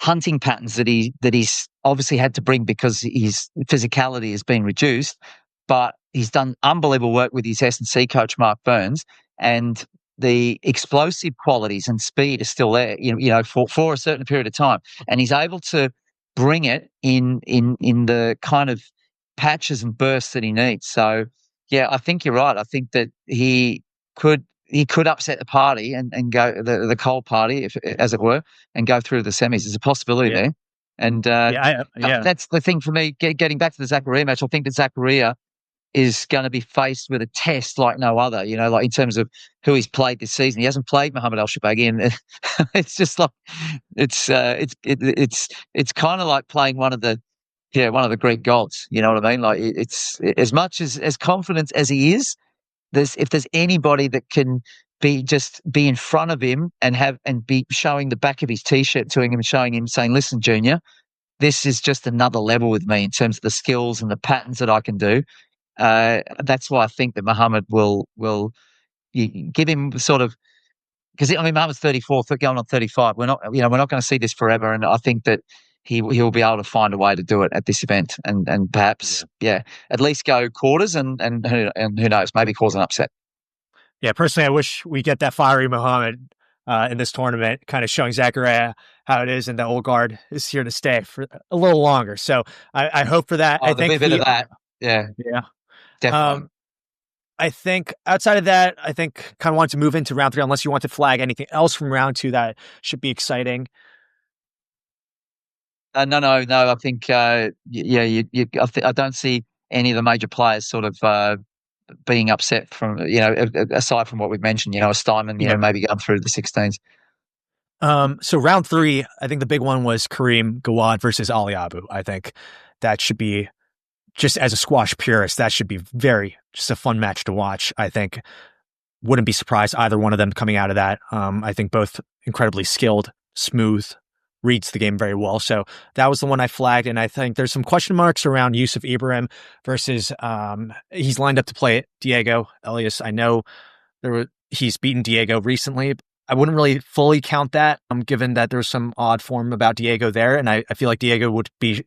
Speaker 2: hunting patterns that he's obviously had to bring because his physicality has been reduced, but he's done unbelievable work with his S&C coach, Mark Burns, and the explosive qualities and speed are still there, for a certain period of time. And he's able to bring it in the kind of patches and bursts that he needs. So, yeah, I think you're right. I think that he could upset the party and go the Cole party, as it were, and go through the semis. There's a possibility there. And that's the thing for me. Getting back to the Zakaria match, I think that Zakaria is going to be faced with a test like no other, like in terms of who he's played this season. He hasn't played Mohamed El Shorbagy, and it's just like it's kind of like playing one of the Greek gods. You know what I mean? Like it's as much as confident as he is. If there's anybody that can be in front of him and be showing the back of his t-shirt to him and showing him, saying, "Listen, Junior, this is just another level with me in terms of the skills and the patterns that I can do." That's why I think that Mohamed will give him sort of, because Mohamed's 34, going on 35. We're not going to see this forever, and I think that he'll be able to find a way to do it at this event, and perhaps at least go quarters, and who knows, maybe cause an upset.
Speaker 1: Yeah, personally, I wish we get that fiery Mohamed in this tournament, kind of showing Zakaria how it is, and the old guard is here to stay for a little longer. So I hope for that. I think
Speaker 2: a bit of that. Yeah. Definitely.
Speaker 1: I think outside of that, I think kind of want to move into round 3, unless you want to flag anything else from round 2 that should be exciting.
Speaker 2: No. I think, I don't see any of the major players sort of being upset from, aside from what we've mentioned, a Steinman, maybe going through the 16s.
Speaker 1: So round 3, I think the big one was Kareem Gawad versus Ali Abu. I think that should be, just as a squash purist, that should be just a fun match to watch. I think wouldn't be surprised either one of them coming out of that. I think both incredibly skilled, smooth, reads the game very well. So that was the one I flagged. And I think there's some question marks around Yusuf Ibrahim versus he's lined up to play Diego Elias. I know he's beaten Diego recently. I wouldn't really fully count that, given that there's some odd form about Diego there. And I feel like Diego would be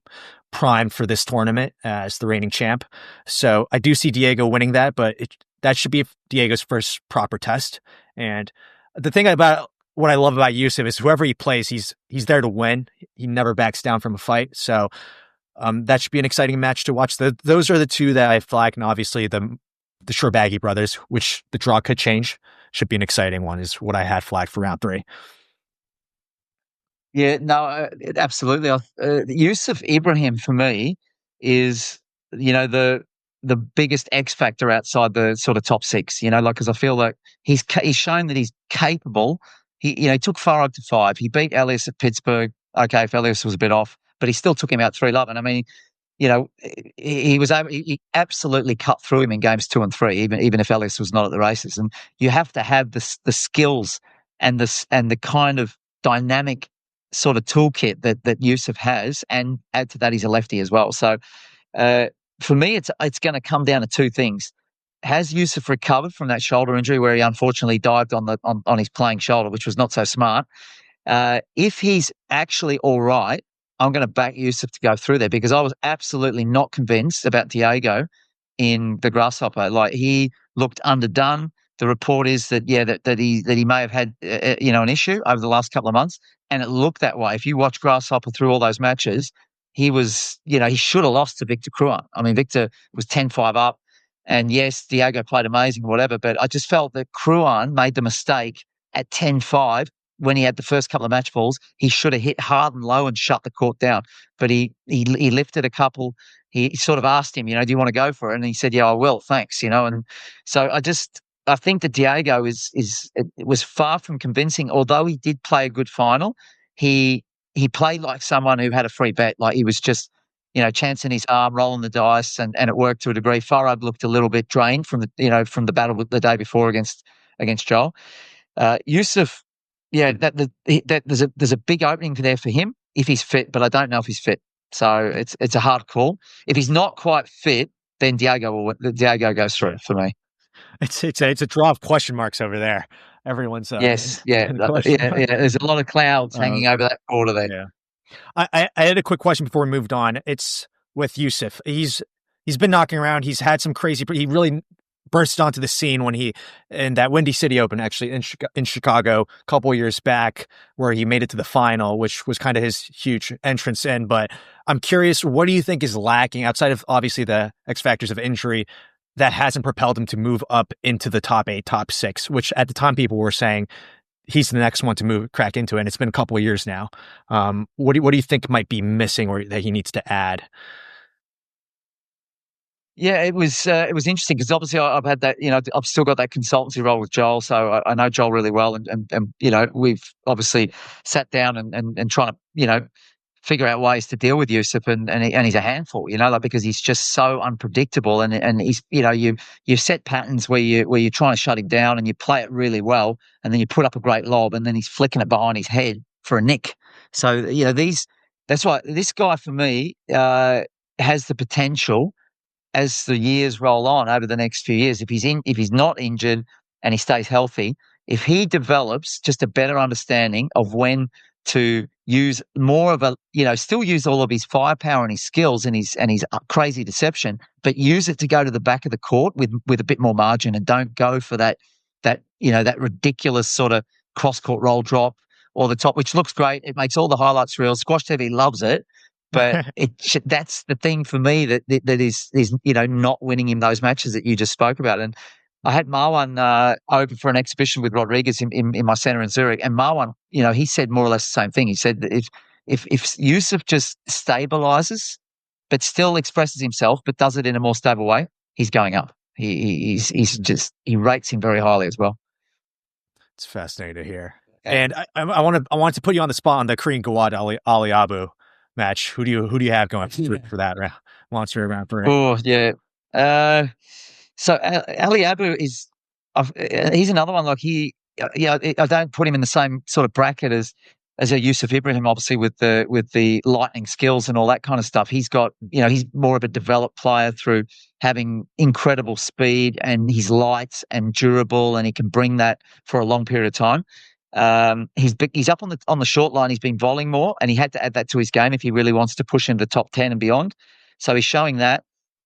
Speaker 1: primed for this tournament as the reigning champ. So I do see Diego winning that, but that should be Diego's first proper test. And the thing about what I love about Yusuf is whoever he plays, he's there to win. He never backs down from a fight. So that should be an exciting match to watch. Those are the 2 that I flagged, and obviously the Shorbagy brothers, which the draw could change, should be an exciting one, is what I had flagged for round 3.
Speaker 2: Yeah, no, absolutely. Yusuf Ibrahim for me is, the biggest X factor outside the sort of top 6. Because I feel like he's shown that he's capable. He took Farag to 5. He beat Elias at Pittsburgh. Okay, if Elias was a bit off, but he still took him out 3-love. And I mean, he absolutely cut through him in games 2 and 3, even if Elias was not at the races. And you have to have the skills and the kind of dynamic sort of toolkit that Yusuf has, and add to that he's a lefty as well. So for me, it's going to come down to 2 things. has Yusuf recovered from that shoulder injury where he unfortunately dived on his playing shoulder, which was not so smart? If he's actually all right, I'm going to back Yusuf to go through there, because I was absolutely not convinced about Diego in the Grasshopper. Like, he looked underdone. The report is that he may have had an issue over the last couple of months, and it looked that way. If you watch Grasshopper through all those matches, he was, he should have lost to Victor Crouin. I mean, Victor was 10-5 up, and yes, Diego played amazing, whatever, but I just felt that Crouin made the mistake at 10-5 when he had the first couple of match balls. He should have hit hard and low and shut the court down, but he lifted a couple. He sort of asked him, do you want to go for it? And he said, yeah, I will, thanks, and so I think that Diego was far from convincing. Although he did play a good final, he played like someone who had a free bet. Like, he was just, chancing his arm, rolling the dice, and it worked to a degree. Farag looked a little bit drained from the battle the day before against Joel. Yusuf, there's a big opening there for him if he's fit, but I don't know if he's fit. So it's a hard call. If he's not quite fit, then Diego goes through for me.
Speaker 3: It's a draw of question marks over there. Everyone's
Speaker 2: There's a lot of clouds hanging over that border there.
Speaker 3: Yeah. I had a quick question before we moved on. It's with Yusuf. He's been knocking around. He's had some crazy. He really burst onto the scene when he in that Windy City Open, actually in Chicago, a couple of years back, where he made it to the final, which was kind of his huge entrance in. But I'm curious, what do you think is lacking outside of obviously the X factors of injury that hasn't propelled him to move up into the top 8, top 6, which at the time people were saying he's the next one to crack into it. And it's been a couple of years now. What do you think might be missing or that he needs to add?
Speaker 2: Yeah, it was interesting because obviously I've had that, I've still got that consultancy role with Joel, so I know Joel really well, and we've obviously sat down and trying to figure out ways to deal with Yusuf, and he's a handful, because he's just so unpredictable, and he's you set patterns where you're trying to shut him down and you play it really well, and then you put up a great lob and then he's flicking it behind his head for a nick. So that's why this guy for me has the potential, as the years roll on over the next few years, if he's not injured and he stays healthy, if he develops just a better understanding of when to use more of still use all of his firepower and his skills and his crazy deception, but use it to go to the back of the court with a bit more margin, and don't go for that ridiculous sort of cross court roll drop or the top, which looks great. It makes all the highlights real. Squash TV loves it. But that's the thing for me that is not winning him those matches that you just spoke about. And I had Marwan over for an exhibition with Rodriguez in my centre in Zurich, and Marwan, he said more or less the same thing. He said that if Yusuf just stabilises, but still expresses himself, but does it in a more stable way, he's going up. He rates him very highly as well.
Speaker 3: It's fascinating to hear. Okay. And I want to put you on the spot on the Korean Gawad Ali Abu match. Who do you have going for that round? Monster round for it?
Speaker 2: Oh yeah. So Ali Abu he's another one. Like I don't put him in the same sort of bracket as a Yusuf Ibrahim, obviously with the lightning skills and all that kind of stuff. He's got he's more of a developed player through having incredible speed, and he's light and durable, and he can bring that for a long period of time. He's up on the short line. He's been volleying more, and he had to add that to his game if he really wants to push into the top 10 and beyond. So he's showing that.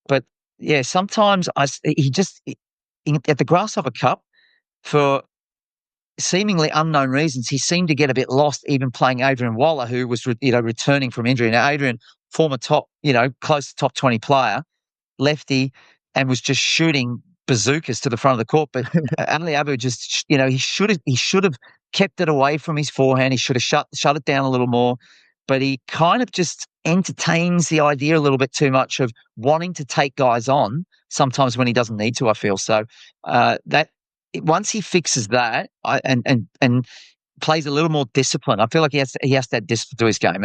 Speaker 2: But yeah, sometimes at the Grasshopper Cup, for seemingly unknown reasons, he seemed to get a bit lost, even playing Adrian Waller, who was returning from injury. Now Adrian, former top, close to top 20 player, lefty, and was just shooting bazookas to the front of the court. But Ali Abu just, he should have kept it away from his forehand. He should have shut it down a little more. But he kind of just entertains the idea a little bit too much of wanting to take guys on sometimes when he doesn't need to, I feel. So that once he fixes that and plays a little more discipline, I feel like he has to add discipline to his game,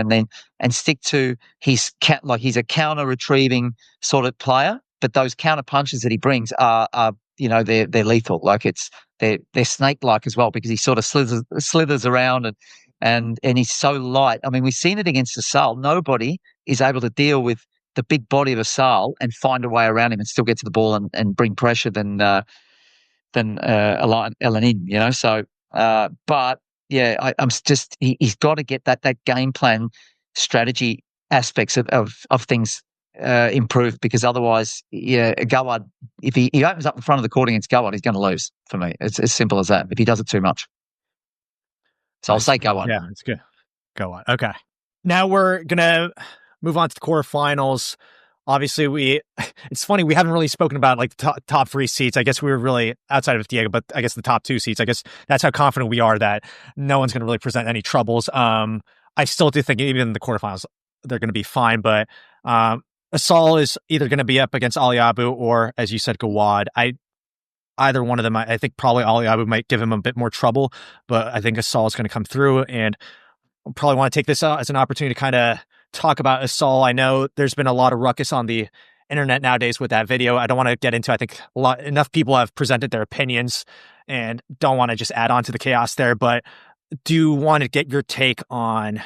Speaker 2: and stick to he's a counter retrieving sort of player. But those counter punches that he brings are they're lethal. Like they're snake like as well, because he sort of slithers around and he's so light. I mean, we've seen it against Asal. Nobody is able to deal with the big body of Asal and find a way around him and still get to the ball and bring pressure than Elanin, you know. So, but yeah, he's got to get that game plan strategy aspects of things improved, because otherwise, yeah, Gawad, if he opens up in front of the court against Gawad, he's going to lose for me. It's as simple as that if he does it too much. So I'll say Gawad.
Speaker 3: Yeah, it's good. Go on. Okay. Now we're going to move on to the quarterfinals. Obviously, it's funny, we haven't really spoken about like the top 3 seats. I guess we were really outside of Diego, but I guess the top 2 seats, I guess that's how confident we are that no one's going to really present any troubles. I still do think even in the quarterfinals, they're going to be fine, but Asal is either going to be up against Ali Abu or, as you said, Gawad. Either one of them, I think probably Ali Abu might give him a bit more trouble, but I think Asal is going to come through, and I'll probably want to take this as an opportunity to kind of talk about Asal. I know there's been a lot of ruckus on the internet nowadays with that video. I don't want to get into, I think enough people have presented their opinions and don't want to just add on to the chaos there, but do want to get your take on,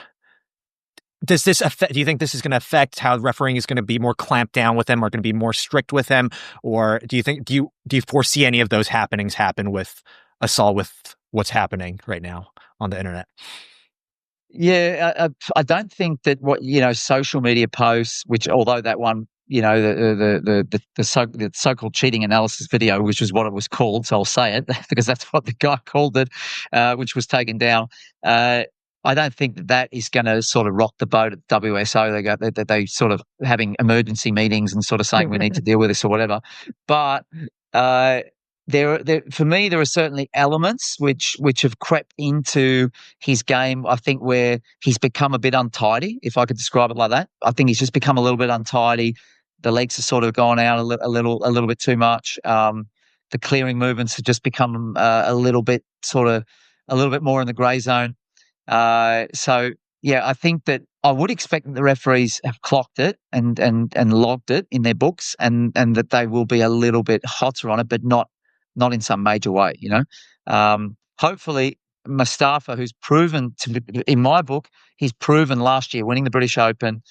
Speaker 3: do you think this is going to affect how refereeing is going to be more clamped down with him, or going to be more strict with him? Or do you foresee any of those happenings happen with Asal with what's happening right now on the internet?
Speaker 2: Yeah, I don't think that social media posts, which although that one, the so-called cheating analysis video, which is what it was called, so I'll say it because that's what the guy called it, which was taken down. I don't think that is going to sort of rock the boat at WSO. They sort of having emergency meetings and sort of saying we need to deal with this or whatever. But for me, there are certainly elements which have crept into his game, I think, where he's become a bit untidy, if I could describe it like that. I think he's just become a little bit untidy. The legs have sort of gone out a little bit too much. The clearing movements have just become a little bit more in the grey zone. So yeah, I think that I would expect that the referees have clocked it and logged it in their books, and that they will be a little bit hotter on it, but not in some major way, Hopefully Mustafa, who's proven in my book, he's proven last year winning the British Open,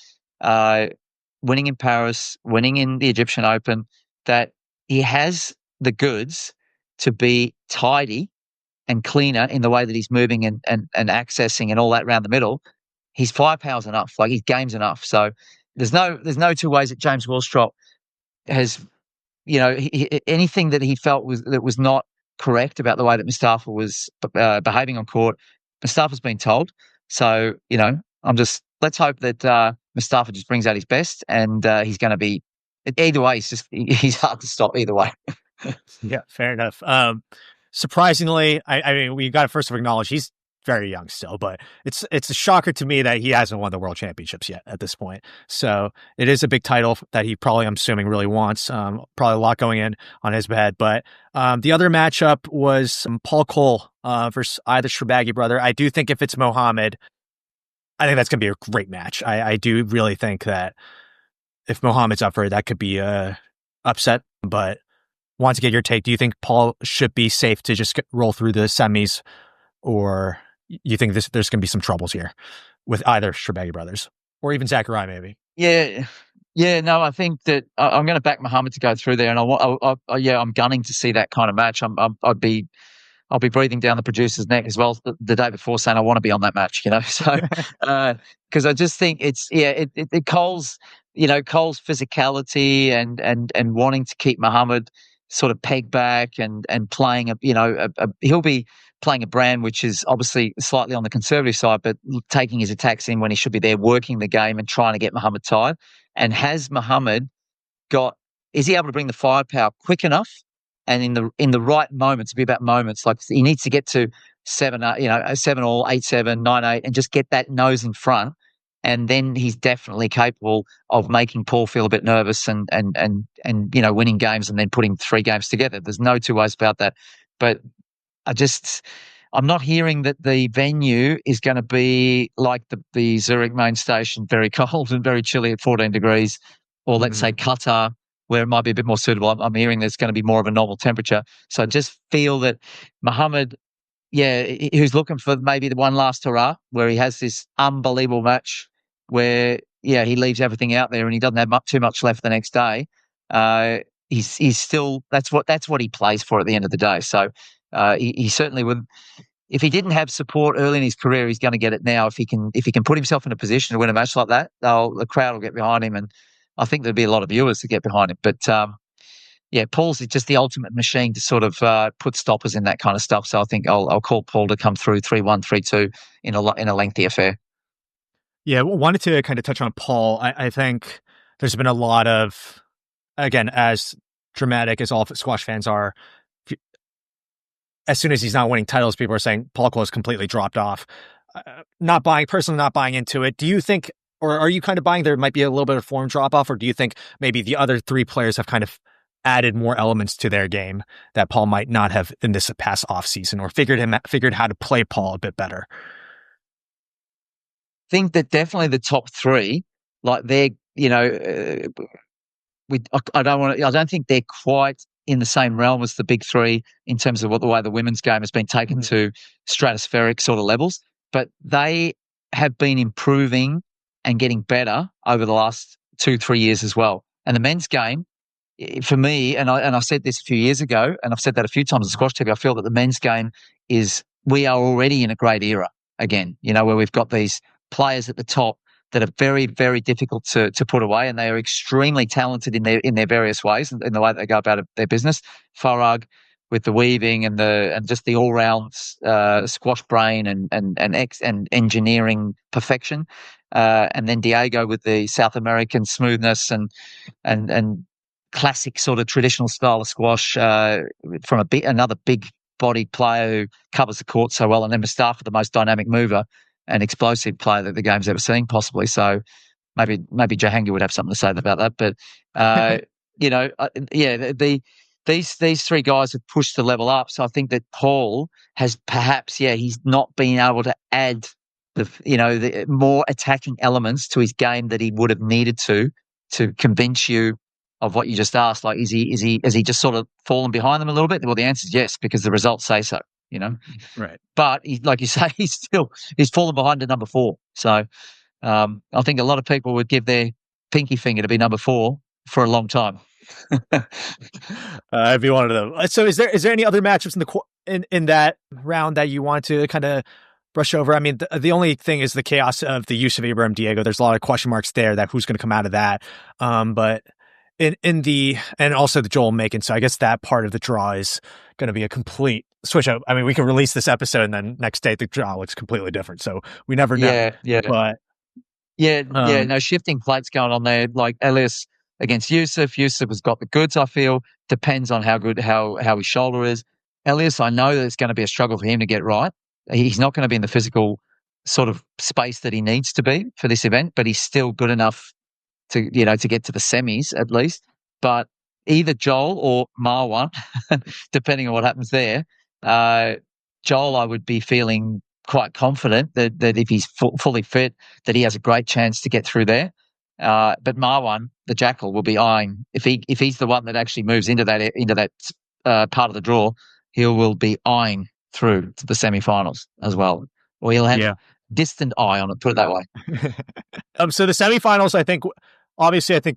Speaker 2: winning in Paris, winning in the Egyptian Open, that he has the goods to be tidy and cleaner in the way that he's moving and accessing and all that around the middle. His firepower's enough, like his game's enough. So there's no two ways that James Willstrop has, anything that he felt was not correct about the way that Mustafa was behaving on court. Mustafa's been told. So, let's hope that Mustafa just brings out his best, and he's going to be, either way, he's hard to stop either way.
Speaker 3: Yeah, fair enough. Surprisingly, I mean, we got to first acknowledge he's very young still, but it's a shocker to me that he hasn't won the World Championships yet at this point. So it is a big title that he probably, I'm assuming, really wants. Probably a lot going in on his head. But the other matchup was Paul Cole versus either Shorbagy brother. I do think if it's Mohammed, I think that's going to be a great match. I do really think that if Mohammed's up for it, that could be a upset. But want to get your take. Do you think Paul should be safe to just roll through the semis, or you think there's going to be some troubles here with either Shorbagy brothers or even Zakaria maybe?
Speaker 2: Yeah. No, I think that I'm going to back Mohammed to go through there, and I'm gunning to see that kind of match. I'll be breathing down the producer's neck as well the day before, saying I want to be on that match. So because I just think it Cole's physicality and wanting to keep Mohammed sort of pegged back and playing he'll be playing a brand which is obviously slightly on the conservative side, but taking his attacks in when he should be there, working the game and trying to get Mohammed tired. And has Mohammed is he able to bring the firepower quick enough and in the right moments? To be about moments, like he needs to get to 7 all, 8-7, 9-8, and just get that nose in front. And then he's definitely capable of making Paul feel a bit nervous and winning games and then putting 3 games together. There's no two ways about that. But I'm not hearing that the venue is going to be like the Zurich main station, very cold and very chilly at 14 degrees, or let's say Qatar, where it might be a bit more suitable. I'm hearing there's going to be more of a normal temperature. So I just feel that Mohammed, who's looking for maybe the one last hurrah, where he has this unbelievable match where he leaves everything out there and he doesn't have too much left the next day, he's still that's what he plays for at the end of the day. So he certainly would. If he didn't have support early in his career, he's going to get it now. If he can put himself in a position to win a match like that, the crowd will get behind him, and I think there'll be a lot of viewers to get behind him. But Paul's just the ultimate machine to sort of put stoppers in that kind of stuff. So I think I'll call Paul to come through 3-1, 3-2 in a lengthy affair.
Speaker 3: Yeah, wanted to kind of touch on Paul. I think there's been a lot of, again, as dramatic as all squash fans are, as soon as he's not winning titles, people are saying Paul Cole has completely dropped off. Personally not buying into it. Do you think, or are you kind of buying there might be a little bit of form drop off, or do you think maybe the other three players have kind of added more elements to their game that Paul might not have in this past off season, or figured how to play Paul a bit better?
Speaker 2: I think that definitely the top three, like they're, I don't think they're quite in the same realm as the big three in terms of the way the women's game has been taken to stratospheric sort of levels, but they have been improving and getting better over the last 2-3 years as well. And the men's game, for me, and I said this a few years ago, and I've said that a few times on Squash TV, I feel that the men's game we are already in a great era again, where we've got these players at the top that are very, very difficult to put away, and they are extremely talented in their various ways and in the way that they go about their business. Farag with the weaving and just the all round squash brain and engineering perfection, and then Diego with the South American smoothness and classic sort of traditional style of squash from another big bodied player who covers the court so well, and then Mustafa, the most dynamic mover and explosive player that the game's ever seen, possibly. So maybe Jahangir would have something to say about that. But these three guys have pushed the level up. So I think that Paul has perhaps he's not been able to add the more attacking elements to his game that he would have needed to convince you of what you just asked. Like, has he just sort of fallen behind them a little bit? Well, the answer is yes, because the results say so.
Speaker 3: Right.
Speaker 2: But like you say, he's fallen behind to number 4. So I think a lot of people would give their pinky finger to be number 4 for a long time.
Speaker 3: If you wanted to. So is there any other matchups in that round that you want to kind of brush over? I mean, the only thing is the chaos of the Yusuf Ibrahim Diego. There's a lot of question marks there that who's going to come out of that. But and also the Joel Macon. So I guess that part of the draw is going to be a complete switch up. I mean, we can release this episode and then next day the draw looks completely different. So we never know.
Speaker 2: Yeah.
Speaker 3: But
Speaker 2: no shifting plates going on there. Like Elias against Yusuf. Yusuf has got the goods, I feel. Depends on how his shoulder is. Elias, I know that it's going to be a struggle for him to get right. He's not going to be in the physical sort of space that he needs to be for this event, but he's still good enough to get to the semis at least. But either Joel or Marwan, depending on what happens there, Joel, I would be feeling quite confident that if he's fully fit, that he has a great chance to get through there. But Marwan, the Jackal, will be eyeing if he's the one that actually moves into that part of the draw, he will be eyeing through to the semi-finals as well, or he'll have distant eye on it. Put it that way.
Speaker 3: So the semi-finals, I think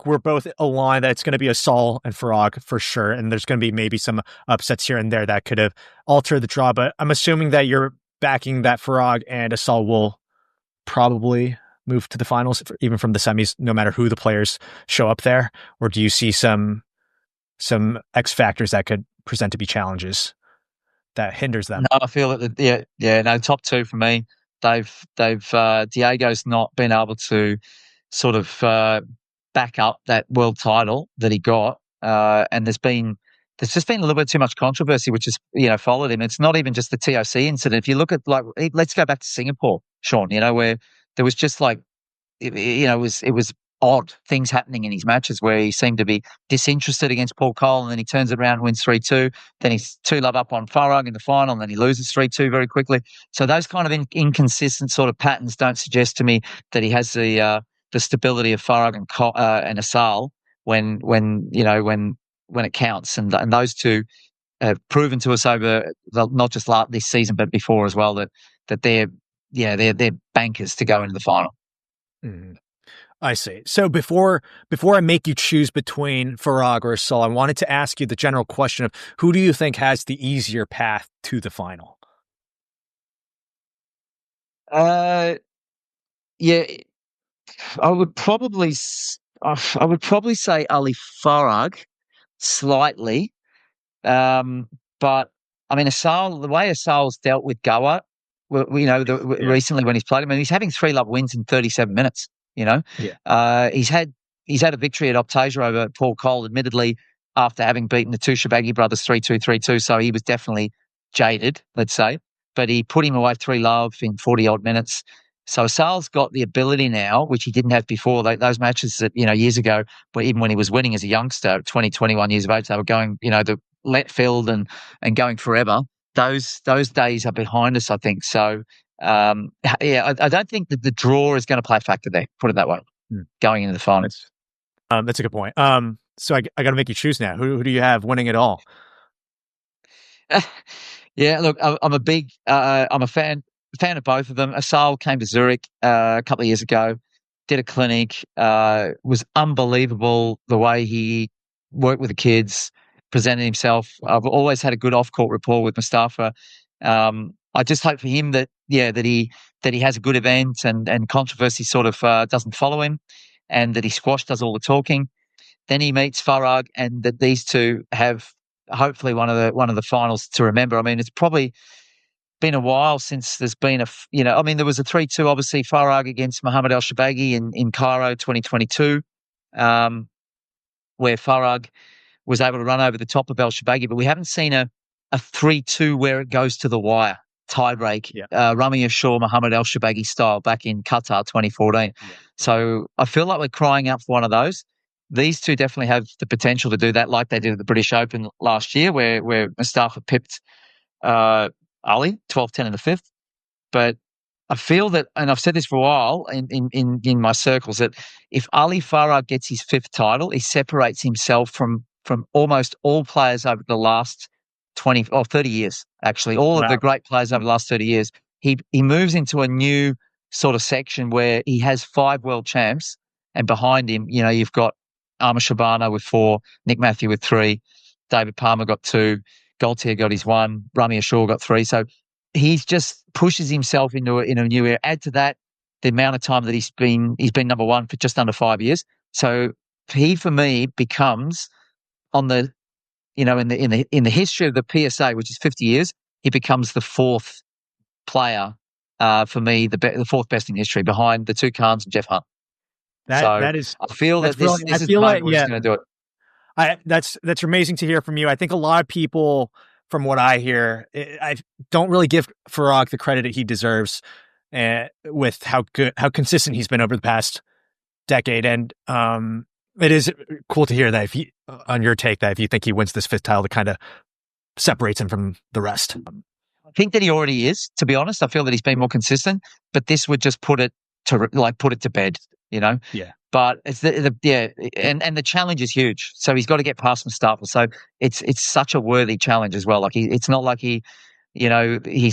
Speaker 3: we're both aligned that it's going to be Asal and Farag for sure, and there's going to be maybe some upsets here and there that could have altered the draw. But I'm assuming that you're backing that Farag and Asal will probably move to the finals, even from the semis, no matter who the players show up there. Or do you see some X factors that could present to be challenges that hinders them?
Speaker 2: No, I feel that top 2 for me. They've Diego's not been able to sort of back up that world title that he got, and there's just been a little bit too much controversy which has followed him. It's not even just the TOC incident. If you look at, like, let's go back to Singapore, Sean, where there was just like it was odd things happening in his matches where he seemed to be disinterested against Paul Cole, and then he turns it around and wins 3-2. Then he's 2-love up on Farag in the final, and then he loses 3-2 very quickly. So those kind of inconsistent sort of patterns don't suggest to me that he has the stability of Farag and Asal when it counts. And those two have proven to us over not just this season but before as well that they're bankers to go into the final.
Speaker 3: Mm-hmm. I see. So before I make you choose between Farag or Asal, I wanted to ask you the general question of who do you think has the easier path to the final?
Speaker 2: Yeah, I would probably say Ali Farag slightly. But I mean, Asal, the way Asal's dealt with Goa, recently when he's played him, and he's having 3-love wins in 37 minutes. He's had a victory at Optasia over Paul Cole, admittedly after having beaten the two Shorbagy brothers 3-2, 3-2. So he was definitely jaded, let's say. But he put him away 3-love in 40 odd minutes. So Asal's got the ability now, which he didn't have before. Those matches that years ago, but even when he was winning as a youngster, 20, 21 years of age, they were going the let field and going forever. Those days are behind us, I think. So I don't think that the draw is going to play a factor there. Put it that way. Going into the finals.
Speaker 3: That's a good point. So I got to make you choose now. Who do you have winning it all?
Speaker 2: Yeah, look, I'm a fan of both of them. Asal came to Zurich a couple of years ago, did a clinic, was unbelievable the way he worked with the kids, presented himself. I've always had a good off-court rapport with Mustafa. I just hope for him that he has a good event and controversy sort of doesn't follow him, and that he does all the talking. Then he meets Farag, and that these two have hopefully one of the finals to remember. I mean, it's probably been a while since there's been there was a 3-2, obviously, Farag against Mohammed El Shorbagy in Cairo 2022, where Farag was able to run over the top of El Shorbagy, but we haven't seen a 3-2 where it goes to the wire, tiebreak, Ramy Ashour, Mohammed El Shorbagy style back in Qatar 2014. Yeah. So I feel like we're crying out for one of those. These two definitely have the potential to do that, like they did at the British Open last year, where Mustafa pipped Ali 12-10 in the fifth. But I feel that, and I've said this for a while in my circles, that if Ali Farag gets his fifth title, he separates himself from almost all players over the last 20 or 30 years, actually. All of the great players over the last 30 years. He moves into a new sort of section where he has 5 world champs, and behind him, you've got Arma Shabana with 4, Nick Matthew with 3, David Palmer got 2, Gaultier got his 1, Ramy Ashour got 3. So he's just pushes himself into a new era. Add to that the amount of time that he's been number one for just under 5 years. So he, for me, becomes on the in the history of the PSA, which is 50 years, he becomes the fourth player for me, the fourth best in history, behind the two Khans and Jeff Hunt. I feel that this is the moment where he's going to do it.
Speaker 3: That's amazing to hear from you. I think a lot of people, from what I hear, I don't really give Farag the credit he deserves with how consistent he's been over the past decade. And it is cool to hear that on your take, that if you think he wins this fifth title, it kind of separates him from the rest.
Speaker 2: I think that he already is, to be honest. I feel that he's been more consistent, but this would just put it to bed, Yeah. But it's and the challenge is huge. So he's got to get past Mustafa. So it's such a worthy challenge as well. Like it's not like he's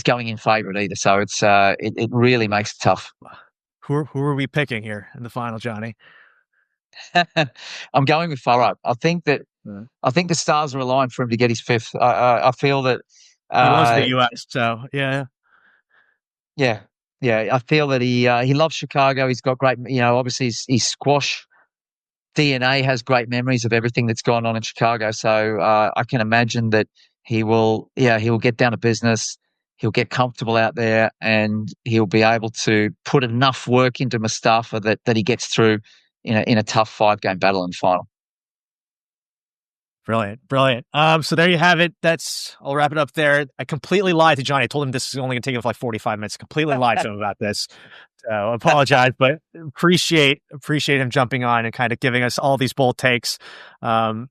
Speaker 2: going in favourite either. So it's it really makes it tough.
Speaker 3: Who are we picking here in the final, Johnny?
Speaker 2: I'm going with Farag. I think the stars are aligned for him to get his fifth. I feel that
Speaker 3: he loves the US. So yeah.
Speaker 2: I feel that he loves Chicago. He's got great, obviously his squash DNA has great memories of everything that's gone on in Chicago. So I can imagine that he will get down to business. He'll get comfortable out there, and he'll be able to put enough work into Mustafa that he gets through in a tough 5-game battle in the final.
Speaker 3: Brilliant. So there you have it. I'll wrap it up there. I completely lied to Johnny. I told him this is only going to take him like 45 minutes. Completely lied to him about this. So I apologize, but appreciate him jumping on and kind of giving us all these bold takes, and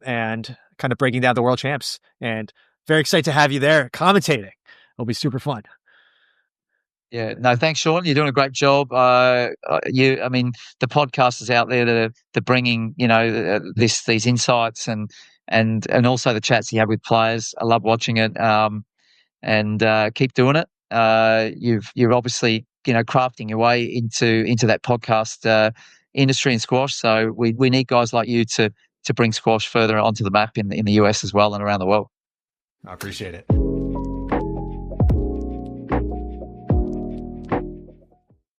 Speaker 3: kind of breaking down the world champs. And very excited to have you there commentating. It'll be super fun.
Speaker 2: Yeah, no, thanks, Sean. You're doing a great job. The podcast is out there that are bringing, these insights and also the chats you have with players. I love watching it, and keep doing it. You're obviously, crafting your way into that podcast, industry in squash. So we need guys like you to bring squash further onto the map in the US as well and around the world.
Speaker 1: I appreciate it.